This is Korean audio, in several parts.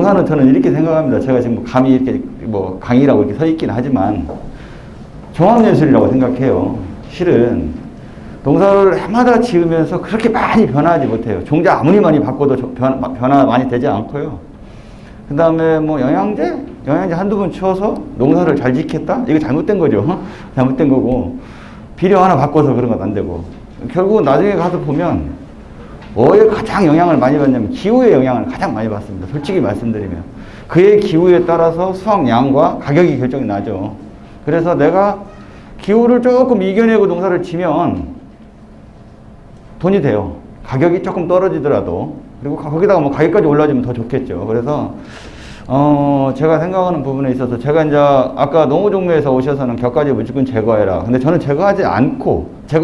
농사는 저는 이렇게 생각합니다. 제가 지금 감히 이렇게 뭐 강의라고 이렇게 서 있긴 하지만 종합예술이라고 생각해요. 실은 농사를 해마다 지으면서 그렇게 많이 변화하지 못해요. 종자 아무리 많이 바꿔도 변화 많이 되지 않고요. 그 다음에 뭐 영양제 한두 번 치워서 농사를 잘 지켰다? 이거 잘못된 거죠. 잘못된 거고. 비료 하나 바꿔서 그런 건 안 되고. 결국은 나중에 가서 보면 뭐에 가장 영향을 많이 받냐면 기후의 영향을 가장 많이 받습니다. 솔직히 말씀드리면. 그의 기후에 따라서 수확량과 가격이 결정이 나죠. 그래서 내가 기후를 조금 이겨내고 농사를 지면 돈이 돼요. 가격이 조금 떨어지더라도. 그리고 거기다가 뭐 가격까지 올라주면 더 좋겠죠. 그래서 제가 생각하는 부분에 있어서 제가 이제 아까 농어종묘에서 오셔서는 격가지 무조건 제거해라. 근데 저는 제거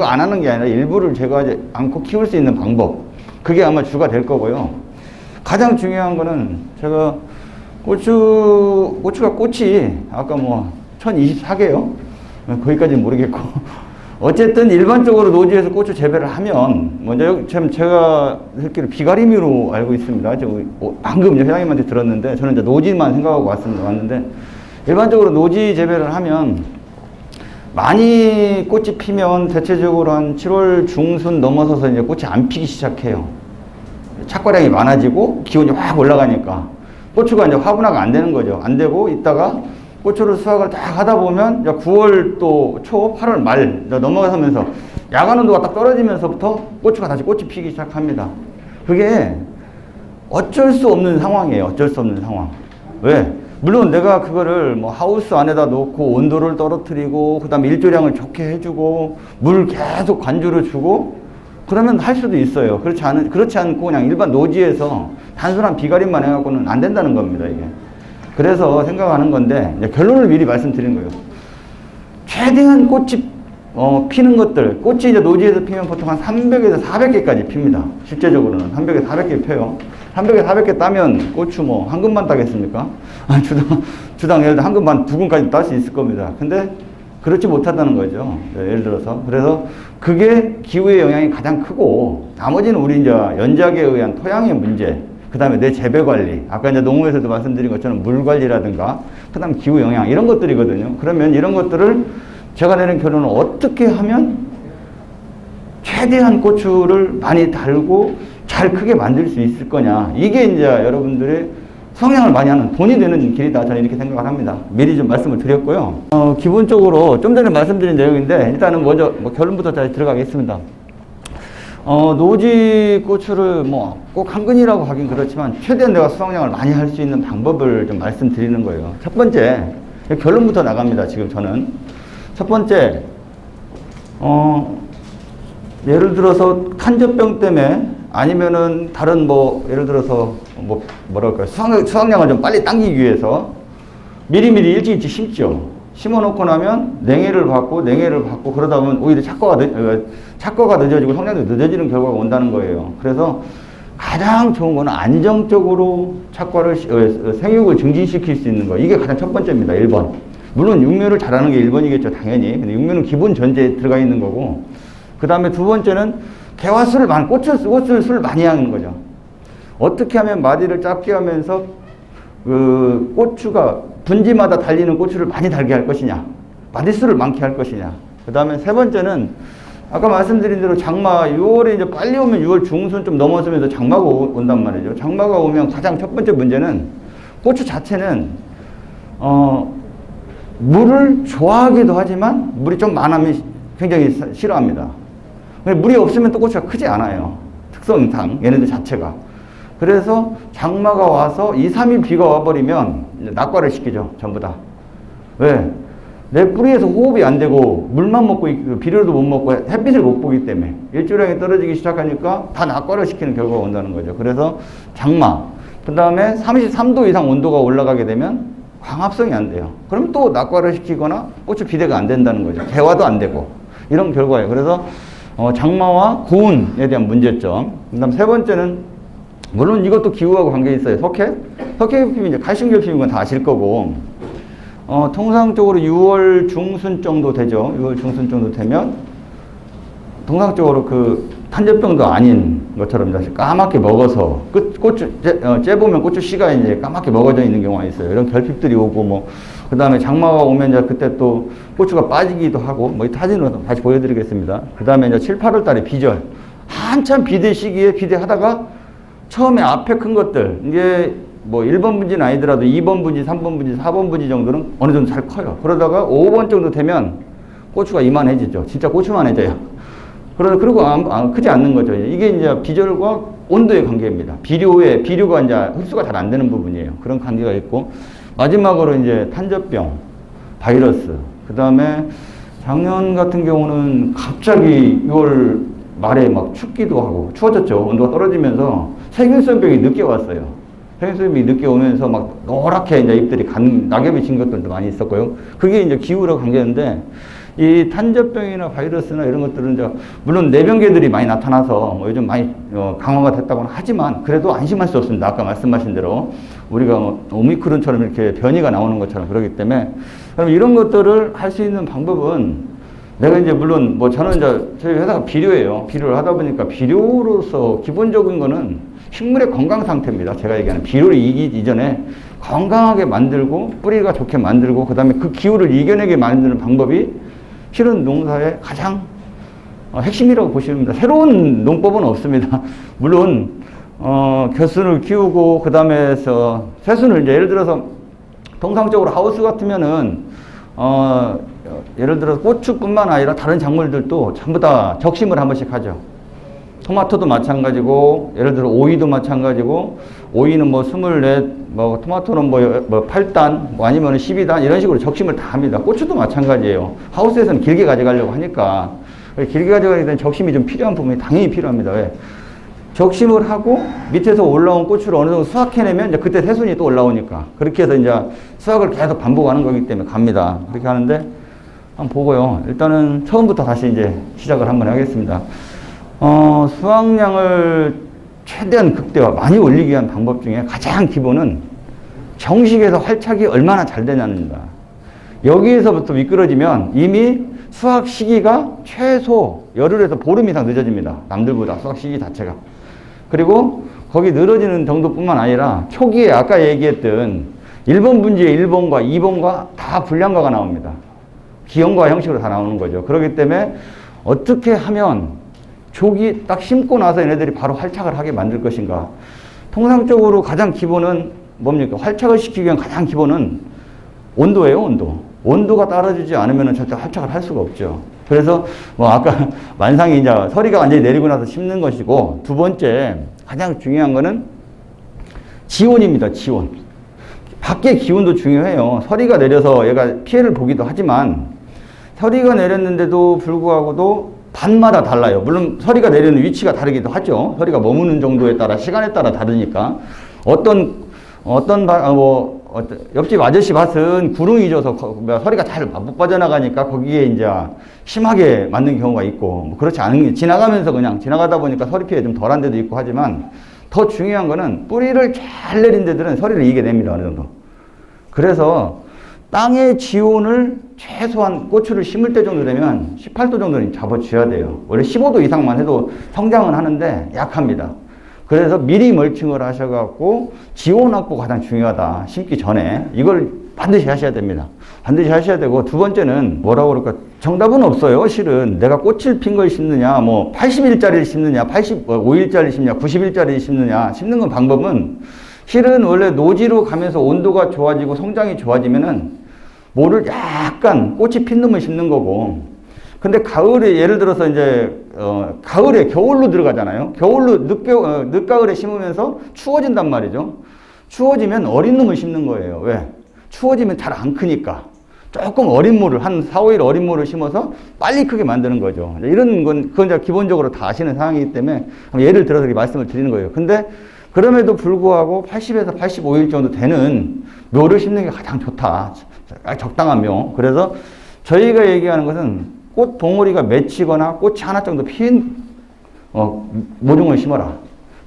안 하는 게 아니라 일부를 제거하지 않고 키울 수 있는 방법. 그게 아마 주가 될 거고요. 가장 중요한 거는 제가 고추가 꽃이 아까 뭐 1024개요? 거기까지는 모르겠고. 어쨌든 일반적으로 노지에서 고추 재배를 하면 먼저 제가 듣기로 비가림으로 알고 있습니다. 방금 회장님한테 들었는데 저는 이제 노지만 생각하고 왔는데 일반적으로 노지 재배를 하면 많이 꽃이 피면 대체적으로 한 7월 중순 넘어서서 이제 꽃이 안 피기 시작해요. 착과량이 많아지고 기온이 확 올라가니까 고추가 이제 화분화가 안 되는 거죠. 안 되고 있다가 고추를 수확을 딱 하다 보면 9월 또 초, 8월 말 넘어가면서 야간 온도가 딱 떨어지면서부터 고추가 다시 꽃이 피기 시작합니다. 그게 어쩔 수 없는 상황이에요. 어쩔 수 없는 상황. 왜? 물론 내가 그거를 뭐 하우스 안에다 놓고 온도를 떨어뜨리고 그 다음에 일조량을 좋게 해주고 물 계속 관주를 주고 그러면 할 수도 있어요. 그렇지 않고 그냥 일반 노지에서 단순한 비가림만 해갖고는 안 된다는 겁니다. 이게. 그래서 생각하는 건데 이제 결론을 미리 말씀드리는 거예요. 최대한 꽃이 피는 것들, 꽃이 이제 노지에서 피면 보통 한 300에서 400개까지 핍니다. 실제적으로는 300에서 400개 펴요. 300에 400개 따면 고추 뭐 한 근만 따겠습니까? 주당 예를 들어 한 근만 두 근까지 딸 수 있을 겁니다. 근데 그렇지 못하다는 거죠. 예를 들어서. 그래서 그게 기후의 영향이 가장 크고 나머지는 우리 이제 연작에 의한 토양의 문제, 그 다음에 내 재배 관리, 아까 이제 농업에서도 말씀드린 것처럼 물 관리라든가, 그 다음 기후 영향, 이런 것들이거든요. 그러면 이런 것들을 제가 내린 결론은 어떻게 하면 최대한 고추를 많이 달고 잘 크게 만들 수 있을 거냐. 이게 이제 여러분들의 성향을 많이 하는 돈이 되는 길이다. 저는 이렇게 생각을 합니다. 미리 좀 말씀을 드렸고요. 기본적으로 좀 전에 말씀드린 내용인데 일단은 먼저 결론부터 잘 들어가겠습니다. 노지 고추를 뭐 꼭 한 근이라고 하긴 그렇지만 최대한 내가 수확량을 많이 할 수 있는 방법을 좀 말씀드리는 거예요. 첫 번째, 결론부터 나갑니다. 지금 저는. 첫 번째, 예를 들어서 탄저병 때문에 아니면은 다른 뭐 예를 들어서 뭐랄까요, 수확량을 좀 빨리 당기기 위해서 미리미리 일찍 심죠. 심어놓고 나면 냉해를 받고 그러다 보면 오히려 착과가 늦어지고 성장도 늦어지는 결과가 온다는 거예요. 그래서 가장 좋은 거는 안정적으로 착과를 생육을 증진시킬 수 있는 거. 이게 가장 첫 번째입니다. 1번. 물론 육묘를 잘하는 게 1번이겠죠. 당연히. 근데 육묘는 기본 전제에 들어가 있는 거고. 그 다음에 두 번째는 개화수를 꽃을 많이 하는 거죠. 어떻게 하면 마디를 짧게 하면서 그 고추가 분지마다 달리는 고추를 많이 달게 할 것이냐, 마디수를 많게 할 것이냐. 그 다음에 세 번째는 아까 말씀드린 대로 장마 6월에 이제 빨리 오면 6월 중순 좀 넘어서면서 장마가 온단 말이죠. 장마가 오면 가장 첫 번째 문제는 고추 자체는 물을 좋아하기도 하지만 물이 좀 많으면 굉장히 싫어합니다. 물이 없으면 또 고추가 크지 않아요. 특성상 얘네들 자체가. 그래서 장마가 와서 2, 3일 비가 와버리면 낙과를 시키죠. 전부 다. 왜? 내 뿌리에서 호흡이 안 되고 물만 먹고 비료도 못 먹고 햇빛을 못 보기 때문에 일조량이 떨어지기 시작하니까 다 낙과를 시키는 결과가 온다는 거죠. 그래서 장마, 그 다음에 33도 이상 온도가 올라가게 되면 광합성이 안 돼요. 그럼 또 낙과를 시키거나 고추 비대가 안 된다는 거죠. 개화도 안 되고 이런 결과예요. 그래서 장마와 고온에 대한 문제점. 그 다음 세 번째는 물론 이것도 기후하고 관계 있어요. 석회 결핍이 이제 칼슘 결핍인 건 다 아실 거고, 통상적으로 6월 중순 정도 되죠. 6월 중순 정도 되면 통상적으로 그 탄저병도 아닌 것처럼 사실 까맣게 먹어서 고추 째보면 고추 씨가 이제 까맣게 먹어져 있는 경우가 있어요. 이런 결핍들이 오고 뭐 그 다음에 장마가 오면 이제 그때 또 고추가 빠지기도 하고 뭐 이 사진으로 다시 보여드리겠습니다. 그 다음에 이제 7, 8월 달에 비절 한참 비대 시기에 비대하다가 처음에 앞에 큰 것들 이게 뭐 1번 분지는 아니더라도 2번 분지, 3번 분지, 4번 분지 정도는 어느 정도 잘 커요. 그러다가 5번 정도 되면 고추가 이만해지죠. 진짜 고추만해져요. 그리고 크지 않는 거죠. 이게 이제 비절과 온도의 관계입니다. 비료가 이제 흡수가 잘 안 되는 부분이에요. 그런 관계가 있고, 마지막으로 이제 탄저병, 바이러스. 그 다음에 작년 같은 경우는 갑자기 6월 말에 막 춥기도 하고, 추워졌죠. 온도가 떨어지면서 세균성병이 늦게 왔어요. 세균성병이 늦게 오면서 막 노랗게 이제 잎들이 낙엽이 진 것들도 많이 있었고요. 그게 이제 기후랑 관계인데, 이 탄저병이나 바이러스나 이런 것들은 이제 물론 내병계들이 많이 나타나서 뭐 요즘 많이 강화가 됐다고는 하지만 그래도 안심할 수 없습니다. 아까 말씀하신 대로 우리가 오미크론처럼 이렇게 변이가 나오는 것처럼 그러기 때문에 그럼 이런 것들을 할 수 있는 방법은 내가 이제 물론 뭐 저는 이제 저희 회사가 비료예요. 비료를 하다 보니까 비료로서 기본적인 거는 식물의 건강 상태입니다. 제가 얘기하는 비료를 이기기 이전에 건강하게 만들고 뿌리가 좋게 만들고 그 다음에 그 기후를 이겨내게 만드는 방법이 실은 농사의 가장 핵심이라고 보시면 됩니다. 새로운 농법은 없습니다. 물론 겨순을 키우고 그 다음에 새순을 이제 예를 들어서 통상적으로 하우스 같으면은 예를 들어 고추뿐만 아니라 다른 작물들도 전부 다 적심을 한 번씩 하죠. 토마토도 마찬가지고 예를 들어 오이도 마찬가지고 오이는 뭐 24, 뭐 토마토는 뭐 8단 뭐 아니면 12단 이런 식으로 적심을 다 합니다. 고추도 마찬가지예요. 하우스에서는 길게 가져가려고 하니까 길게 가져가기 때문에 적심이 좀 필요한 부분이 당연히 필요합니다. 왜? 적심을 하고 밑에서 올라온 고추를 어느 정도 수확해내면 이제 그때 새순이 또 올라오니까 그렇게 해서 이제 수확을 계속 반복하는 거기 때문에 갑니다. 그렇게 하는데 한번 보고요. 일단은 처음부터 다시 이제 시작을 한번 하겠습니다. 수확량을 최대한 극대화, 많이 올리기 위한 방법 중에 가장 기본은 정식에서 활착이 얼마나 잘 되냐입니다. 여기에서부터 미끄러지면 이미 수확 시기가 최소 열흘에서 보름 이상 늦어집니다. 남들보다 수확 시기 자체가. 그리고 거기 늘어지는 정도뿐만 아니라 초기에 아까 얘기했던 1번 분지의 1번과 2번과 다 불량과가 나옵니다. 기형과 형식으로 다 나오는 거죠. 그렇기 때문에 어떻게 하면 조기 딱 심고 나서 얘네들이 바로 활착을 하게 만들 것인가. 통상적으로 가장 기본은 뭡니까? 활착을 시키기 위한 가장 기본은 온도예요, 온도. 온도가 따라주지 않으면 절대 활착을 할 수가 없죠. 그래서 뭐 아까 만상이 이제 서리가 완전히 내리고 나서 심는 것이고 두 번째 가장 중요한 거는 지온입니다, 지온. 밖의 기온도 중요해요. 서리가 내려서 얘가 피해를 보기도 하지만 서리가 내렸는데도 불구하고도 반마다 달라요. 물론 서리가 내리는 위치가 다르기도 하죠. 서리가 머무는 정도에 따라 시간에 따라 다르니까 옆집 아저씨 밭은 구릉이 져서 서리가 잘 못 빠져나가니까 거기에 이제 심하게 맞는 경우가 있고 뭐 그렇지 않은 게 지나가면서 그냥 지나가다 보니까 서리 피해 좀 덜한 데도 있고 하지만 더 중요한 거는 뿌리를 잘 내린 데들은 서리를 이겨냅니다. 어느 정도. 그래서 땅의 지온을 최소한 고추를 심을 때 정도 되면 18도 정도는 잡아줘야 돼요. 원래 15도 이상만 해도 성장은 하는데 약합니다. 그래서 미리 멀칭을 하셔갖고 지온 확보가 가장 중요하다. 심기 전에. 이걸 반드시 하셔야 됩니다. 반드시 하셔야 되고 두 번째는 뭐라고 그럴까? 정답은 없어요. 실은 내가 꽃을 핀 걸 심느냐, 뭐 80일짜리를 심느냐, 85일짜리 심느냐, 90일짜리 심느냐. 심는 건 방법은 실은 원래 노지로 가면서 온도가 좋아지고 성장이 좋아지면은 뭐를 약간 꽃이 핀 놈을 심는 거고 근데 가을에 예를 들어서 이제 가을에 겨울로 들어가잖아요. 겨울로 늦가을에 심으면서 추워진단 말이죠. 추워지면 어린 놈을 심는 거예요. 왜? 추워지면 잘 안 크니까. 조금 어린 모를 한 4, 5일 어린 모를 심어서 빨리 크게 만드는 거죠. 이런 건 그건 이제 기본적으로 다 아시는 상황이기 때문에 예를 들어서 이렇게 말씀을 드리는 거예요. 근데 그럼에도 불구하고 80에서 85일 정도 되는 묘를 심는 게 가장 좋다. 적당한 묘. 그래서 저희가 얘기하는 것은 꽃 봉오리가 맺히거나 꽃이 하나 정도 핀 모종을 심어라.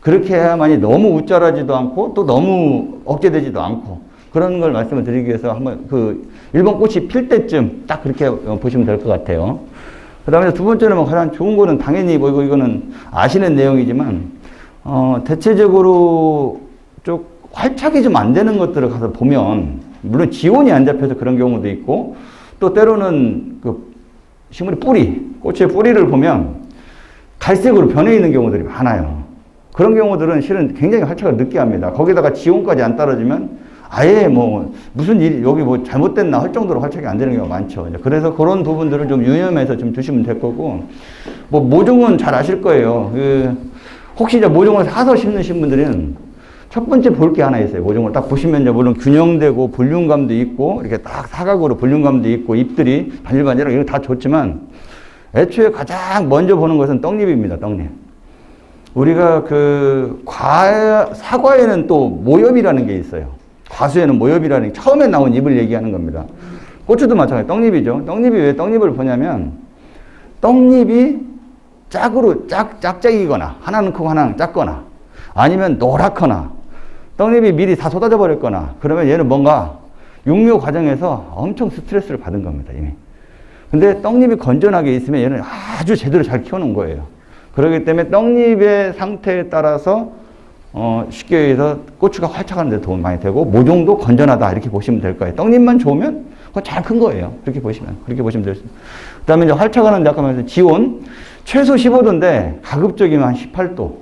그렇게 해야만이 너무 웃자라지도 않고 또 너무 억제되지도 않고 그런 걸 말씀을 드리기 위해서 한번 그 일본 꽃이 필 때쯤 딱 그렇게 보시면 될 것 같아요. 그 다음에 두 번째는 뭐 가장 좋은 거는 당연히 뭐 이거는 아시는 내용이지만, 대체적으로 좀 활착이 좀 안 되는 것들을 가서 보면, 물론 지온이 안 잡혀서 그런 경우도 있고, 또 때로는 그 식물의 뿌리, 꽃의 뿌리를 보면 갈색으로 변해 있는 경우들이 많아요. 그런 경우들은 실은 굉장히 활착을 늦게 합니다. 거기다가 지온까지 안 떨어지면 아예 뭐 무슨 일이 여기 뭐 잘못됐나 할 정도로 활착이 안 되는 경우가 많죠. 그래서 그런 부분들을 좀 유념해서 좀 두시면 될 거고, 뭐 모종은 잘 아실 거예요. 혹시 이제 모종을 사서 심으신 분들은 첫 번째 볼 게 하나 있어요. 모종을 딱 보시면 이제 물론 균형되고 볼륨감도 있고 이렇게 딱 사각으로 볼륨감도 있고 잎들이 반질반질하고 이런 거 다 좋지만, 애초에 가장 먼저 보는 것은 떡잎입니다. 떡잎. 우리가 사과에는 또 모엽이라는 게 있어요. 과수에는 모엽이라는 게 처음에 나온 잎을 얘기하는 겁니다. 고추도 마찬가지, 떡잎이죠. 떡잎이 왜 떡잎을 보냐면, 떡잎이 짝짝이거나, 하나는 크고 하나는 작거나, 아니면 노랗거나, 떡잎이 미리 다 쏟아져 버렸거나, 그러면 얘는 뭔가 육묘 과정에서 엄청 스트레스를 받은 겁니다, 이미. 근데 떡잎이 건전하게 있으면 얘는 아주 제대로 잘 키워놓은 거예요. 그렇기 때문에 떡잎의 상태에 따라서 쉽게 얘기해서 고추가 활착하는 데 도움이 많이 되고, 모종도 건전하다 이렇게 보시면 될 거예요. 떡잎만 좋으면 그건 잘 큰 거예요. 그렇게 보시면 되겠습니다. 그 다음에 이제 활착하는 데 아까 말했던 지온 최소 15도인데 가급적이면 한 18도.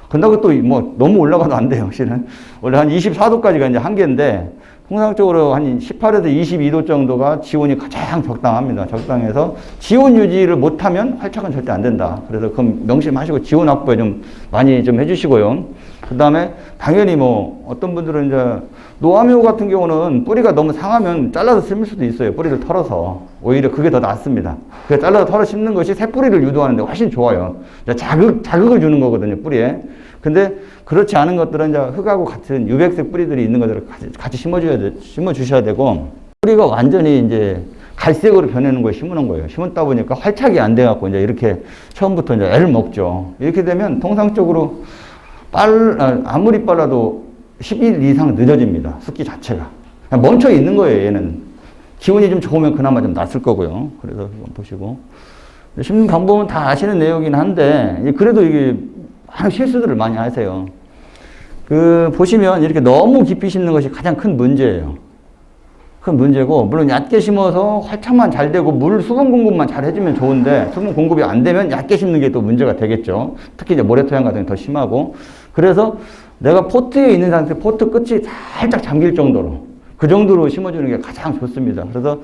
근다고 또 뭐 너무 올라가도 안 돼요. 실은 원래 한 24도까지가 이제 한계인데, 통상적으로 한 18에서 22도 정도가 지온이 가장 적당합니다. 적당해서 지온 유지를 못하면 활착은 절대 안 된다. 그래서 그건 명심하시고 지온 확보에 좀 많이 좀 해주시고요. 그 다음에 당연히 뭐 어떤 분들은 이제 노화묘 같은 경우는 뿌리가 너무 상하면 잘라서 심을 수도 있어요. 뿌리를 털어서. 오히려 그게 더 낫습니다. 그래서 잘라서 털어 심는 것이 새 뿌리를 유도하는데 훨씬 좋아요. 자극을 주는 거거든요, 뿌리에. 근데 그렇지 않은 것들은 이제 흙하고 같은 유백색 뿌리들이 있는 것들을 같이 심어주셔야 되고, 뿌리가 완전히 이제 갈색으로 변하는 걸 심는 거예요. 심었다 보니까 활착이 안 돼갖고 이제 이렇게 처음부터 이제 애를 먹죠. 이렇게 되면 통상적으로 아무리 빨라도 10일 이상 늦어집니다. 숫기 자체가. 그냥 멈춰 있는 거예요, 얘는. 기온이 좀 좋으면 그나마 좀 낫을 거고요. 그래서 한번 보시고. 심는 방법은 다 아시는 내용이긴 한데, 그래도 이게 많은 실수들을 많이 하세요. 보시면 이렇게 너무 깊이 심는 것이 가장 큰 문제예요. 큰 문제고, 물론 얕게 심어서 활착만 잘 되고 수분 공급만 잘 해주면 좋은데, 수분 공급이 안 되면 얕게 심는 게 또 문제가 되겠죠. 특히 이제 모래토양 같은 게 더 심하고. 그래서 내가 포트에 있는 상태, 포트 끝이 살짝 잠길 정도로, 그 정도로 심어주는 게 가장 좋습니다. 그래서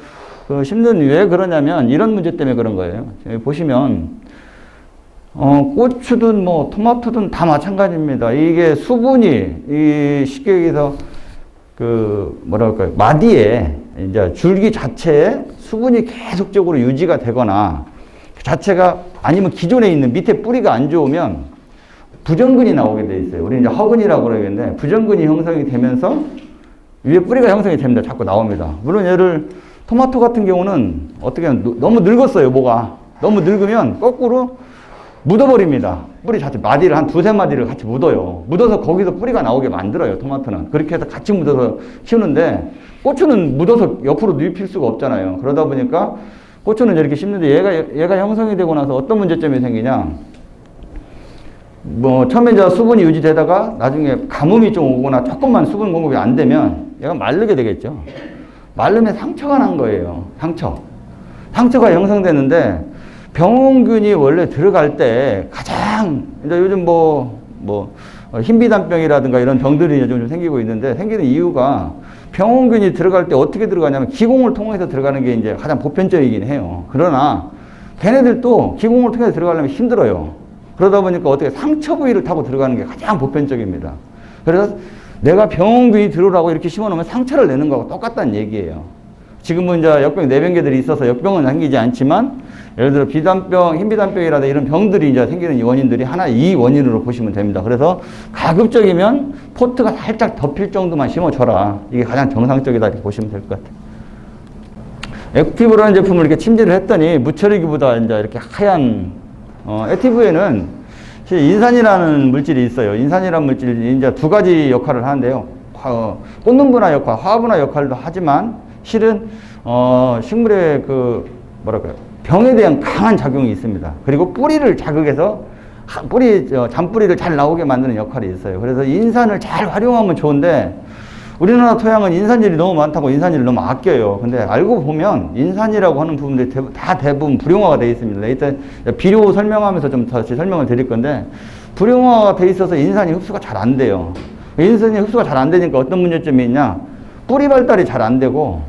심는 왜 그러냐면 이런 문제 때문에 그런 거예요. 여기 보시면 고추든 뭐 토마토든 다 마찬가지입니다. 이게 수분이 쉽게 얘기해서 마디에 이제 줄기 자체에 수분이 계속적으로 유지가 되거나, 그 자체가 아니면 기존에 있는 밑에 뿌리가 안 좋으면 부정근이 나오게 돼 있어요. 우리 이제 허근이라고 그러겠는데, 부정근이 형성이 되면서 위에 뿌리가 형성이 됩니다. 자꾸 나옵니다. 물론 토마토 같은 경우는 어떻게 하면 너무 늙었어요. 뭐가 너무 늙으면 거꾸로 묻어버립니다. 뿌리 자체 마디를 한 두세 마디를 같이 묻어요. 묻어서 거기서 뿌리가 나오게 만들어요. 토마토는 그렇게 해서 같이 묻어서 키우는데, 고추는 묻어서 옆으로 눕힐 수가 없잖아요. 그러다 보니까 고추는 이렇게 심는데 얘가 형성이 되고 나서 어떤 문제점이 생기냐, 뭐 처음에 이제 수분이 유지되다가 나중에 가뭄이 좀 오거나 조금만 수분 공급이 안 되면 얘가 마르게 되겠죠. 마르면 상처가 난 거예요. 상처가 형성되는데, 병원균이 원래 들어갈 때 가장 이제 요즘 흰비단병이라든가 이런 병들이 요즘 좀 생기고 있는데, 생기는 이유가 병원균이 들어갈 때 어떻게 들어가냐면 기공을 통해서 들어가는 게 이제 가장 보편적이긴 해요. 그러나 걔네들도 기공을 통해서 들어가려면 힘들어요. 그러다 보니까 어떻게 상처 부위를 타고 들어가는 게 가장 보편적입니다. 그래서 내가 병원균이 들어오라고 이렇게 심어놓으면 상처를 내는 거하고 똑같다는 얘기예요. 지금은 이제 역병, 내병계들이 있어서 역병은 생기지 않지만, 예를 들어 비단병, 흰비단병이라든가 이런 병들이 이제 생기는 원인들이 이 원인으로 보시면 됩니다. 그래서 가급적이면 포트가 살짝 덮일 정도만 심어줘라. 이게 가장 정상적이다 이렇게 보시면 될 것 같아요. 액티브라는 제품을 이렇게 침지를 했더니 무처리기보다 이제 이렇게 하얀, 액티브에는 인산이라는 물질이 있어요. 인산이라는 물질이 이제 두 가지 역할을 하는데요. 꽃눈분화 역할, 화분화 역할도 하지만, 실은 식물의 뭐랄까요? 병에 대한 강한 작용이 있습니다. 그리고 뿌리를 자극해서 잔뿌리를 잘 나오게 만드는 역할이 있어요. 그래서 인산을 잘 활용하면 좋은데 우리나라 토양은 인산질이 너무 많다고 인산질을 너무 아껴요. 근데 알고 보면 인산이라고 하는 부분들이 다 대부분 불용화가 되어 있습니다. 이때 비료 설명하면서 좀 다시 설명을 드릴 건데 불용화가 되어 있어서 인산이 흡수가 잘 안 돼요. 인산이 흡수가 잘 안 되니까 어떤 문제점이 있냐? 뿌리 발달이 잘 안 되고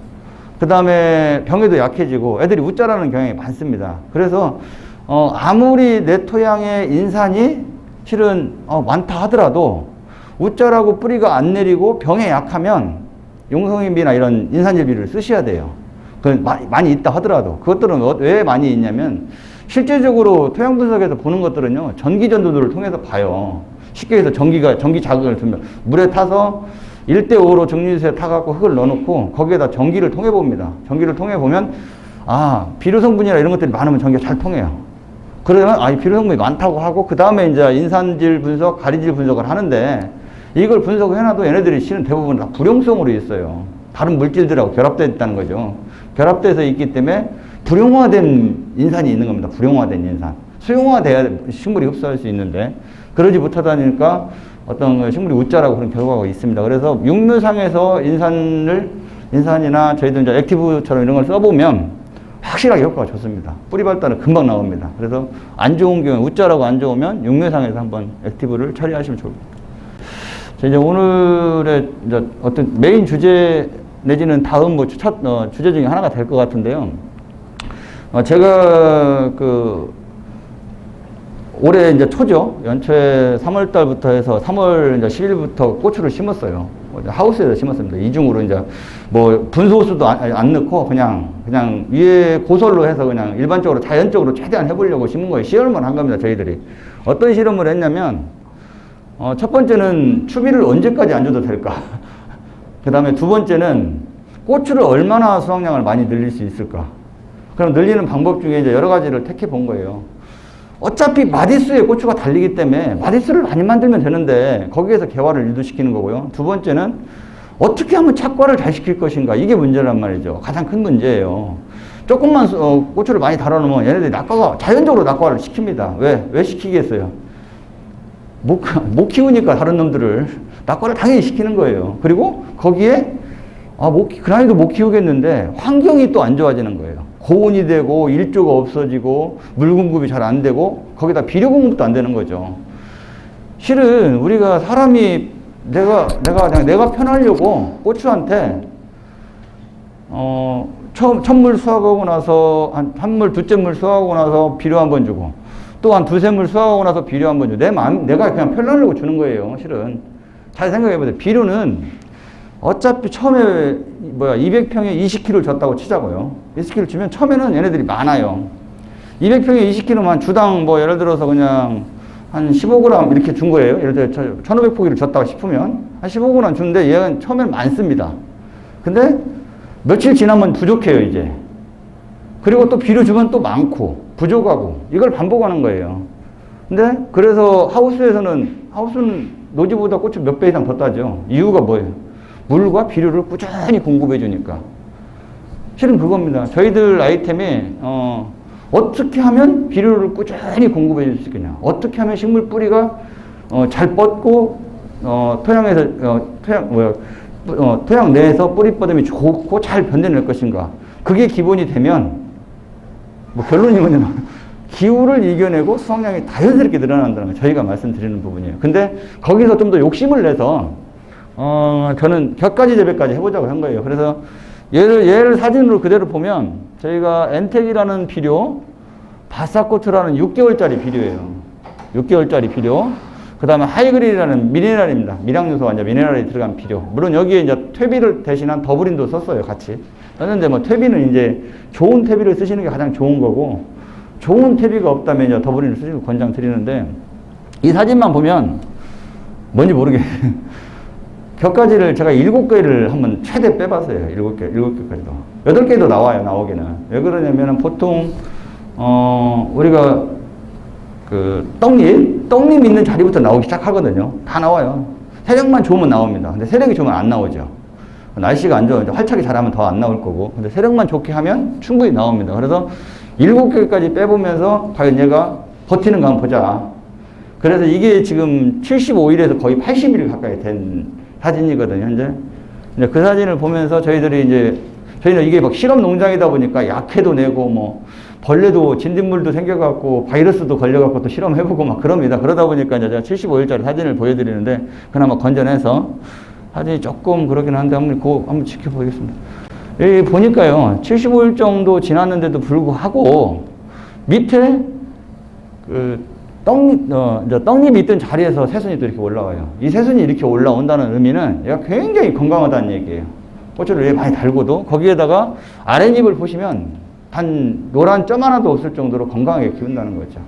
그 다음에 병에도 약해지고 애들이 웃자라는 경향이 많습니다. 그래서 아무리 내 토양에 인산이 실은 많다 하더라도 웃자라고 뿌리가 안 내리고 병에 약하면 용성인비나 이런 인산질비를 쓰셔야 돼요. 많이 있다 하더라도. 그것들은 왜 많이 있냐면 실제적으로 토양 분석에서 보는 것들은요, 전기전도들을 통해서 봐요. 쉽게 해서 전기 자극을 주면 물에 타서 1대5로 정류수에 타갖고 흙을 넣어놓고 거기에다 전기를 통해 봅니다. 전기를 통해 보면 비료 성분이나 이런 것들이 많으면 전기가 잘 통해요. 그러면 이 비료 성분이 많다고 하고 그 다음에 이제 인산질 분석, 가리질 분석을 하는데 이걸 분석을 해놔도 얘네들이 실은 대부분 다 불용성으로 있어요. 다른 물질들하고 결합되어 있다는 거죠. 결합돼서 있기 때문에 불용화된 인산이 있는 겁니다. 불용화된 인산. 수용화돼야 식물이 흡수할 수 있는데 그러지 못하다 보니까 어떤 식물이 웃자라고 그런 결과가 있습니다. 그래서 육묘상에서 인산이나 저희들 이제 액티브처럼 이런 걸 써보면 확실하게 효과가 좋습니다. 뿌리 발달은 금방 나옵니다. 그래서 안 좋은 경우에 웃자라고 안 좋으면 육묘상에서 한번 액티브를 처리하시면 좋습니다. 이제 오늘의 이제 어떤 메인 주제 내지는 다음 첫 주제 중에 하나가 될 것 같은데요. 제가 올해 이제 초죠. 연초에 3월 달부터 해서 3월 이제 10일부터 고추를 심었어요. 하우스에서 심었습니다. 이중으로 이제 분소수도 안 넣고 그냥 위에 고설로 해서 그냥 일반적으로 자연적으로 최대한 해보려고 심은 거예요. 실험을 한 겁니다. 저희들이. 어떤 실험을 했냐면 첫 번째는 추비를 언제까지 안 줘도 될까? 그 다음에 두 번째는 고추를 얼마나 수확량을 많이 늘릴 수 있을까? 그럼 늘리는 방법 중에 이제 여러 가지를 택해 본 거예요. 어차피 마디수에 고추가 달리기 때문에 마디수를 많이 만들면 되는데 거기에서 개화를 유도시키는 거고요. 두 번째는 어떻게 하면 착과를 잘 시킬 것인가? 이게 문제란 말이죠. 가장 큰 문제예요. 조금만 고추를 많이 달아놓으면 얘네들이 자연적으로 낙과를 시킵니다. 왜 시키겠어요? 못 키우니까 다른 놈들을 낙과를 당연히 시키는 거예요. 그리고 거기에 그라인도 못 키우겠는데 환경이 또 안 좋아지는 거예요. 고온이 되고 일조가 없어지고 물 공급이 잘 안 되고 거기다 비료 공급도 안 되는 거죠. 실은 우리가 사람이 내가 편하려고 고추한테 첫물 수확하고 나서 한 물, 두째 물 수확하고 나서 비료 한번 주고 또 한 두세 물 수확하고 나서 비료 한번 주고 내가 그냥 편하려고 주는 거예요. 실은 잘 생각해보세요. 비료는 어차피 처음에 200평에 20kg를 줬다고 치자고요. 20kg 주면 처음에는 얘네들이 많아요. 200평에 20kg만 주당 예를 들어서 그냥 한 15g 이렇게 준 거예요. 예를 들어 1500포기를 줬다고 싶으면 한 15g 주는데 얘는 처음엔 많습니다. 근데 며칠 지나면 부족해요, 이제. 그리고 또 비료 주면 또 많고 부족하고 이걸 반복하는 거예요. 근데 그래서 하우스는 노지보다 고추 몇 배 이상 더 따죠. 이유가 뭐예요? 물과 비료를 꾸준히 공급해 주니까. 실은 그겁니다. 저희들 아이템이 어떻게 하면 비료를 꾸준히 공급해 줄 수 있겠냐. 어떻게 하면 식물 뿌리가 잘 뻗고 토양 내에서 뿌리 뻗음이 좋고 잘 변해낼 것인가. 그게 기본이 되면 결론이 뭐냐면 기후를 이겨내고 수확량이 자연스럽게 늘어난다는 걸 저희가 말씀드리는 부분이에요. 근데 거기서 좀 더 욕심을 내서 저는 격가지 재배까지 해보자고 한 거예요. 그래서 얘를 사진으로 그대로 보면 저희가 엔텍이라는 비료, 바싹고추라는 6개월짜리 비료예요. 6개월짜리 비료. 그 다음에 하이그릴이라는 미네랄입니다. 밀양요소가 이제 미네랄이 들어간 비료. 물론 여기에 이제 퇴비를 대신한 더블인도 썼어요, 같이. 썼는데 퇴비는 이제 좋은 퇴비를 쓰시는 게 가장 좋은 거고, 좋은 퇴비가 없다면 이제 더블인을 쓰시고 권장드리는데, 이 사진만 보면 뭔지 모르겠어요. 격가지를 제가 7개를 한번 최대 빼봤어요. 7개까지도. 8개도 나와요, 나오기는. 왜 그러냐면은 보통, 우리가 떡잎 있는 자리부터 나오기 시작하거든요. 다 나와요. 세력만 좋으면 나옵니다. 근데 세력이 좋으면 안 나오죠. 날씨가 안 좋으면 활착이 잘하면 더 안 나올 거고. 근데 세력만 좋게 하면 충분히 나옵니다. 그래서 7개까지 빼보면서 과연 얘가 버티는가 한번 보자. 그래서 이게 지금 75일에서 거의 80일 가까이 된 사진이거든요, 현재. 이제 그 사진을 보면서 저희는 이게 막 실험 농장이다 보니까 약해도 내고 뭐 벌레도 진딧물도 생겨갖고 바이러스도 걸려갖고 또 실험해보고 막 그럽니다. 그러다 보니까 이제 제가 75일짜리 사진을 보여드리는데 그나마 건전해서 사진이 조금 그러긴 한데 한번 지켜보겠습니다. 여기 보니까요, 75일 정도 지났는데도 불구하고 밑에 떡잎이 있던 자리에서 새순이 또 이렇게 올라와요. 이 새순이 이렇게 올라온다는 의미는 얘가 굉장히 건강하다는 얘기예요. 고추를 많이 달고도 거기에다가 아랫잎을 보시면 단 노란 점 하나도 없을 정도로 건강하게 키운다는 거죠.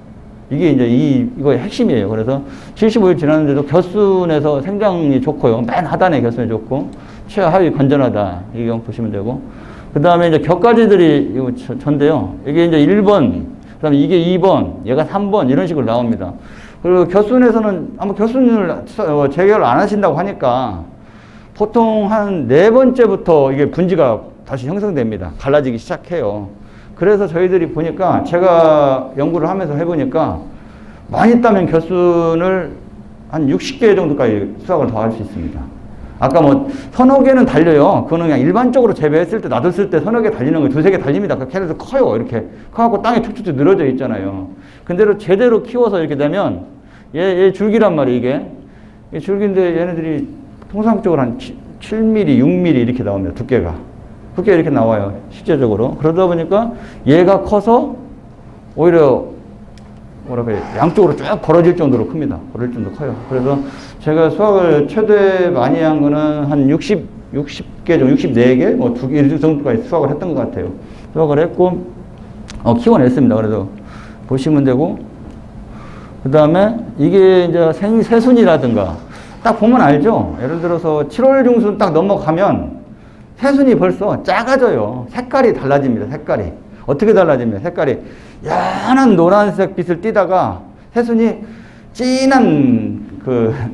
이게 이제 이거의 핵심이에요. 그래서 75일 지났는데도 겨순에서 생장이 좋고요. 맨 하단에 겨순이 좋고 최하위 건전하다. 이거 보시면 되고. 그 다음에 이제 격가지들이 이거 전데요. 이게 이제 1번, 그 다음에 이게 2번, 얘가 3번 이런 식으로 나옵니다. 그리고 겨순에서는 아마 겨순을 재결 안 하신다고 하니까 보통 한 4번째부터 이게 분지가 다시 형성됩니다. 갈라지기 시작해요. 그래서 저희들이 보니까 제가 연구를 하면서 해보니까 많이 따면 겨순을 한 60개 정도까지 수확을 더 할 수 있습니다. 아까 뭐 서너 개는 달려요. 그거는 그냥 일반적으로 재배했을 때 놔뒀을 때 서너 개 달리는 거 두세 개 달립니다. 그 걔네들 커요. 이렇게 커갖고 땅에 툭툭툭 늘어져 있잖아요. 근데 제대로 키워서 이렇게 되면 얘 줄기란 말이에요. 이게 줄기인데 얘네들이 통상적으로 한 7mm, 6mm 이렇게 나옵니다. 두께가 이렇게 나와요. 실제적으로. 그러다 보니까 얘가 커서 오히려 양쪽으로 쭉 벌어질 정도로 큽니다. 벌어질 정도로 커요. 그래서 제가 수확을 최대 많이 한 거는 한 60개 정도, 64개, 뭐 2개 정도까지 수확을 했던 것 같아요. 수확을 했고, 키워냈습니다. 그래서 보시면 되고, 그 다음에 이게 이제 새순이라든가, 딱 보면 알죠? 예를 들어서 7월 중순 딱 넘어가면 새순이 벌써 작아져요. 색깔이 달라집니다. 색깔이. 어떻게 달라집니까? 색깔이 연한 노란색 빛을 띠다가 새순이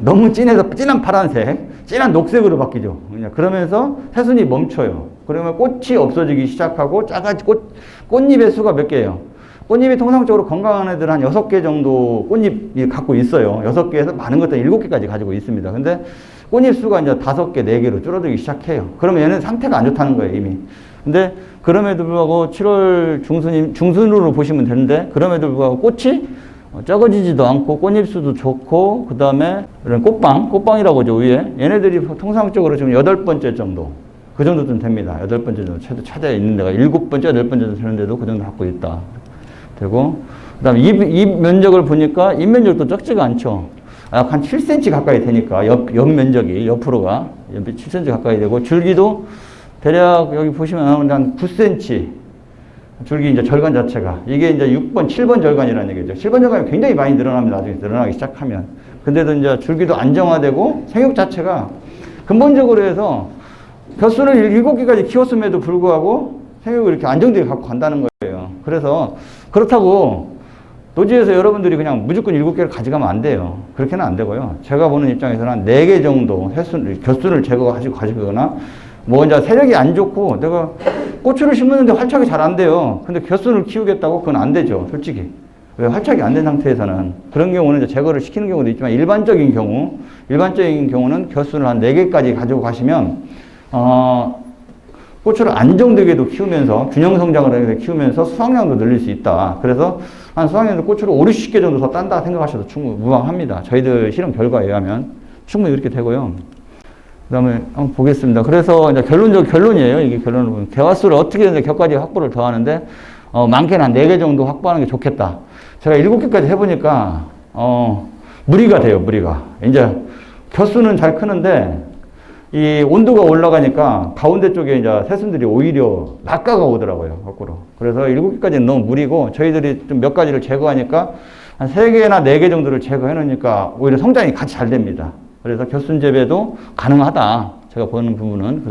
너무 진해서 진한 파란색, 진한 녹색으로 바뀌죠. 그러면서 새순이 멈춰요. 그러면 꽃이 없어지기 시작하고 꽃잎의 수가 몇 개예요? 꽃잎이 통상적으로 건강한 애들 한 6개 정도 꽃잎이 갖고 있어요. 6개에서 많은 것들은 7개까지 가지고 있습니다. 근데 꽃잎 수가 이제 5개, 4개로 줄어들기 시작해요. 그러면 얘는 상태가 안 좋다는 거예요, 이미. 근데 그럼에도 불구하고 7월 중순으로 보시면 되는데 그럼에도 불구하고 꽃이 적어지지도 않고 꽃잎 수도 좋고 그 다음에 이런 꽃방이라고 하죠, 위에. 얘네들이 통상적으로 지금 8번째 정도. 그 정도 좀 됩니다. 8번째 정도. 최대 있는 데가 7번째, 8번째 정도 되는데도 그 정도 갖고 있다. 되고. 그 다음에 잎 면적을 보니까 잎 면적도 적지가 않죠. 약 한 7cm 가까이 되니까 옆 면적이 옆으로가 7cm 가까이 되고 줄기도 대략 여기 보시면 한 9cm 줄기 이제 절간 자체가 이게 이제 6번, 7번 절간이라는 얘기죠. 7번 절간이 굉장히 많이 늘어납니다. 나중에 늘어나기 시작하면. 근데도 이제 줄기도 안정화되고 생육 자체가 근본적으로 해서 벼순을 7개까지 키웠음에도 불구하고 생육을 이렇게 안정되게 갖고 간다는 거예요. 그래서 그렇다고 노지에서 여러분들이 그냥 무조건 7개를 가져가면 안 돼요. 그렇게는 안 되고요. 제가 보는 입장에서는 한 4개 정도 벼순을 제거하시고 가지거나 뭐 이제 세력이 안 좋고 내가 고추를 심었는데 활착이 잘 안 돼요. 근데 벼순을 키우겠다고 그건 안 되죠. 솔직히. 왜 활착이 안 된 상태에서는 그런 경우는 이제 제거를 시키는 경우도 있지만 일반적인 경우는 벼순을 한 4개까지 가지고 가시면 고추를 안정되게도 키우면서 균형 성장을 해서 키우면서 수확량도 늘릴 수 있다. 그래서 한 수확량도 고추를 5, 60개 정도 더 딴다 생각하셔도 충분히 무방합니다. 저희들 실험 결과에 의하면 충분히 그렇게 되고요. 그 다음에 한번 보겠습니다. 그래서 이제 결론이에요. 이게 결론을 보면. 개화수를 어떻게든 격가지 확보를 더 하는데, 많게는 한 4개 정도 확보하는 게 좋겠다. 제가 7개까지 해보니까, 무리가 돼요, 무리가. 이제, 벼수는 잘 크는데, 이 온도가 올라가니까 가운데 쪽에 이제 새순들이 오히려 낙가가 오더라고요, 거꾸로. 그래서 7개까지는 너무 무리고, 저희들이 좀 몇 가지를 제거하니까, 한 3개나 4개 정도를 제거해 놓으니까 오히려 성장이 같이 잘 됩니다. 그래서 벼순 재배도 가능하다. 제가 보는 부분은.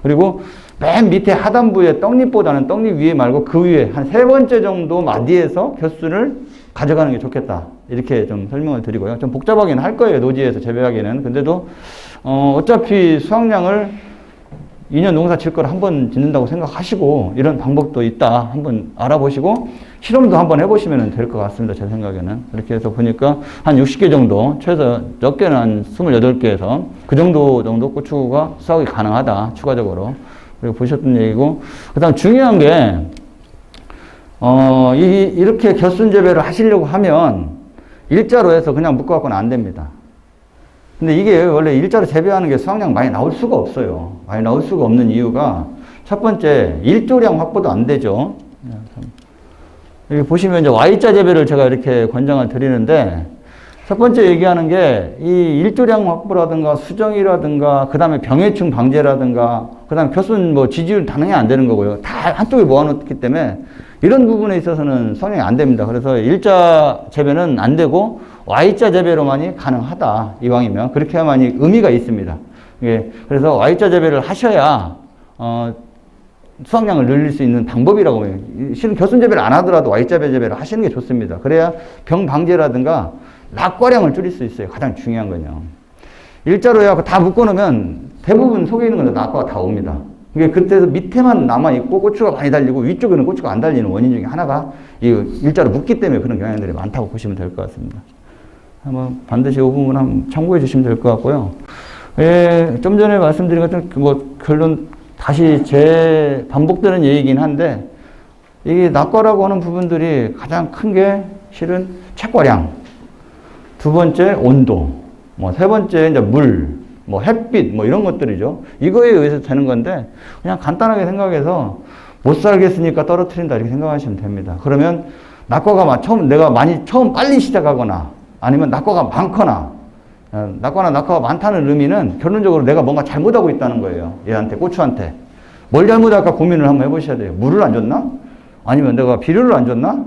그리고 맨 밑에 하단부에 떡잎보다는 떡잎 위에 말고 그 위에 한 3번째 정도 마디에서 벼순을 가져가는 게 좋겠다. 이렇게 좀 설명을 드리고요. 좀 복잡하긴 할 거예요. 노지에서 재배하기는. 근데도, 어차피 수확량을 2년 농사 질 걸 한번 짓는다고 생각하시고 이런 방법도 있다 한번 알아보시고 실험도 한번 해보시면 될 것 같습니다. 제 생각에는. 이렇게 해서 보니까 한 60개 정도, 최소 적게는 한 28개에서 그 정도 고추가 수확이 가능하다, 추가적으로. 그리고 보셨던 얘기고, 그 다음 중요한 게, 이렇게 겨순 재배를 하시려고 하면 일자로 해서 그냥 묶어갖고는 안 됩니다. 근데 이게 원래 일자로 재배하는 게 수확량 많이 나올 수가 없어요. 많이 나올 수가 없는 이유가 첫 번째, 일조량 확보도 안 되죠. 여기 보시면 이제 Y자 재배를 제가 이렇게 권장을 드리는데, 첫 번째 얘기하는 게 이 일조량 확보라든가 수정이라든가 그 다음에 병해충 방제라든가 그 다음에 겨순 뭐 지지율 당연히 안 되는 거고요. 다 한쪽에 모아놓기 때문에 이런 부분에 있어서는 성향이 안 됩니다. 그래서 일자 재배는 안 되고 Y자 재배로만이 가능하다. 이왕이면 그렇게 해야만이 의미가 있습니다. 예, 그래서 Y자 재배를 하셔야 수확량을 늘릴 수 있는 방법이라고 해요. 실은 겨순 재배를 안 하더라도 Y자 재배를 하시는 게 좋습니다. 그래야 병 방제라든가 낙과량을 줄일 수 있어요. 가장 중요한 건요. 일자로 해갖고 다 묶어놓으면 대부분 속에 있는 건 낙과가 다 옵니다. 이게 그때서 밑에만 남아있고 고추가 많이 달리고 위쪽에는 고추가 안 달리는 원인 중에 하나가 이 일자로 묶기 때문에 그런 경향들이 많다고 보시면 될 것 같습니다. 한번 반드시 이 부분 한번 참고해 주시면 될 것 같고요. 예, 좀 전에 말씀드린 것처럼 뭐 결론 다시 반복되는 얘기긴 한데 이게 낙과라고 하는 부분들이 가장 큰 게 실은 채과량, 두 번째 온도, 뭐 세 번째 이제 물, 뭐 햇빛, 뭐 이런 것들이죠. 이거에 의해서 되는 건데 그냥 간단하게 생각해서 못 살겠으니까 떨어뜨린다 이렇게 생각하시면 됩니다. 그러면 낙과가 처음 빨리 시작하거나 아니면 낙과가 많거나 낙과가 많다는 의미는 결론적으로 내가 뭔가 잘못하고 있다는 거예요. 얘한테, 고추한테. 뭘 잘못할까 고민을 한번 해보셔야 돼요. 물을 안 줬나? 아니면 내가 비료를 안 줬나?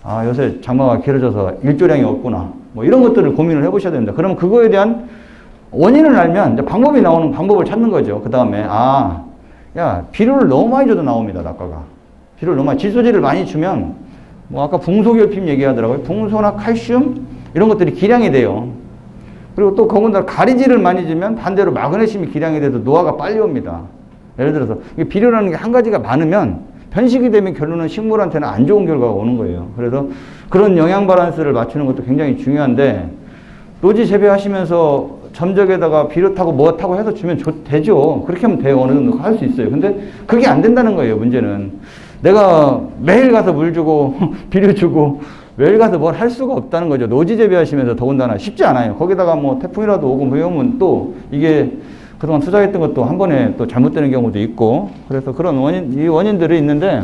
아, 요새 장마가 길어져서 일조량이 없구나. 뭐 이런 것들을 고민을 해보셔야 됩니다. 그러면 그거에 대한 원인을 알면 이제 방법이 나오는 방법을 찾는 거죠. 그 다음에, 비료를 너무 많이 줘도 나옵니다, 낙과가. 비료를 너무 많이, 질소질을 많이 주면, 뭐 아까 붕소결핍 얘기하더라고요. 붕소나 칼슘, 이런 것들이 기량이 돼요. 그리고 또 더군다나 가리질을 많이 주면 반대로 마그네슘이 기량이 돼서 노화가 빨리 옵니다. 예를 들어서, 비료라는 게 한 가지가 많으면 편식이 되면 결론은 식물한테는 안 좋은 결과가 오는 거예요. 그래서 그런 영양 밸런스를 맞추는 것도 굉장히 중요한데, 노지 재배하시면서 점적에다가 비료 타고 뭐 타고 해서 주면 되죠. 그렇게 하면 돼요. 어느 정도 할 수 있어요. 근데 그게 안 된다는 거예요. 문제는. 내가 매일 가서 물 주고 비료 주고 매일 가서 뭘 할 수가 없다는 거죠. 노지 재배하시면서 더군다나 쉽지 않아요. 거기다가 뭐 태풍이라도 오고 뭐 이러면 또 이게 그동안 투자했던 것도 한 번에 또 잘못되는 경우도 있고, 그래서 그런 이 원인들이 있는데,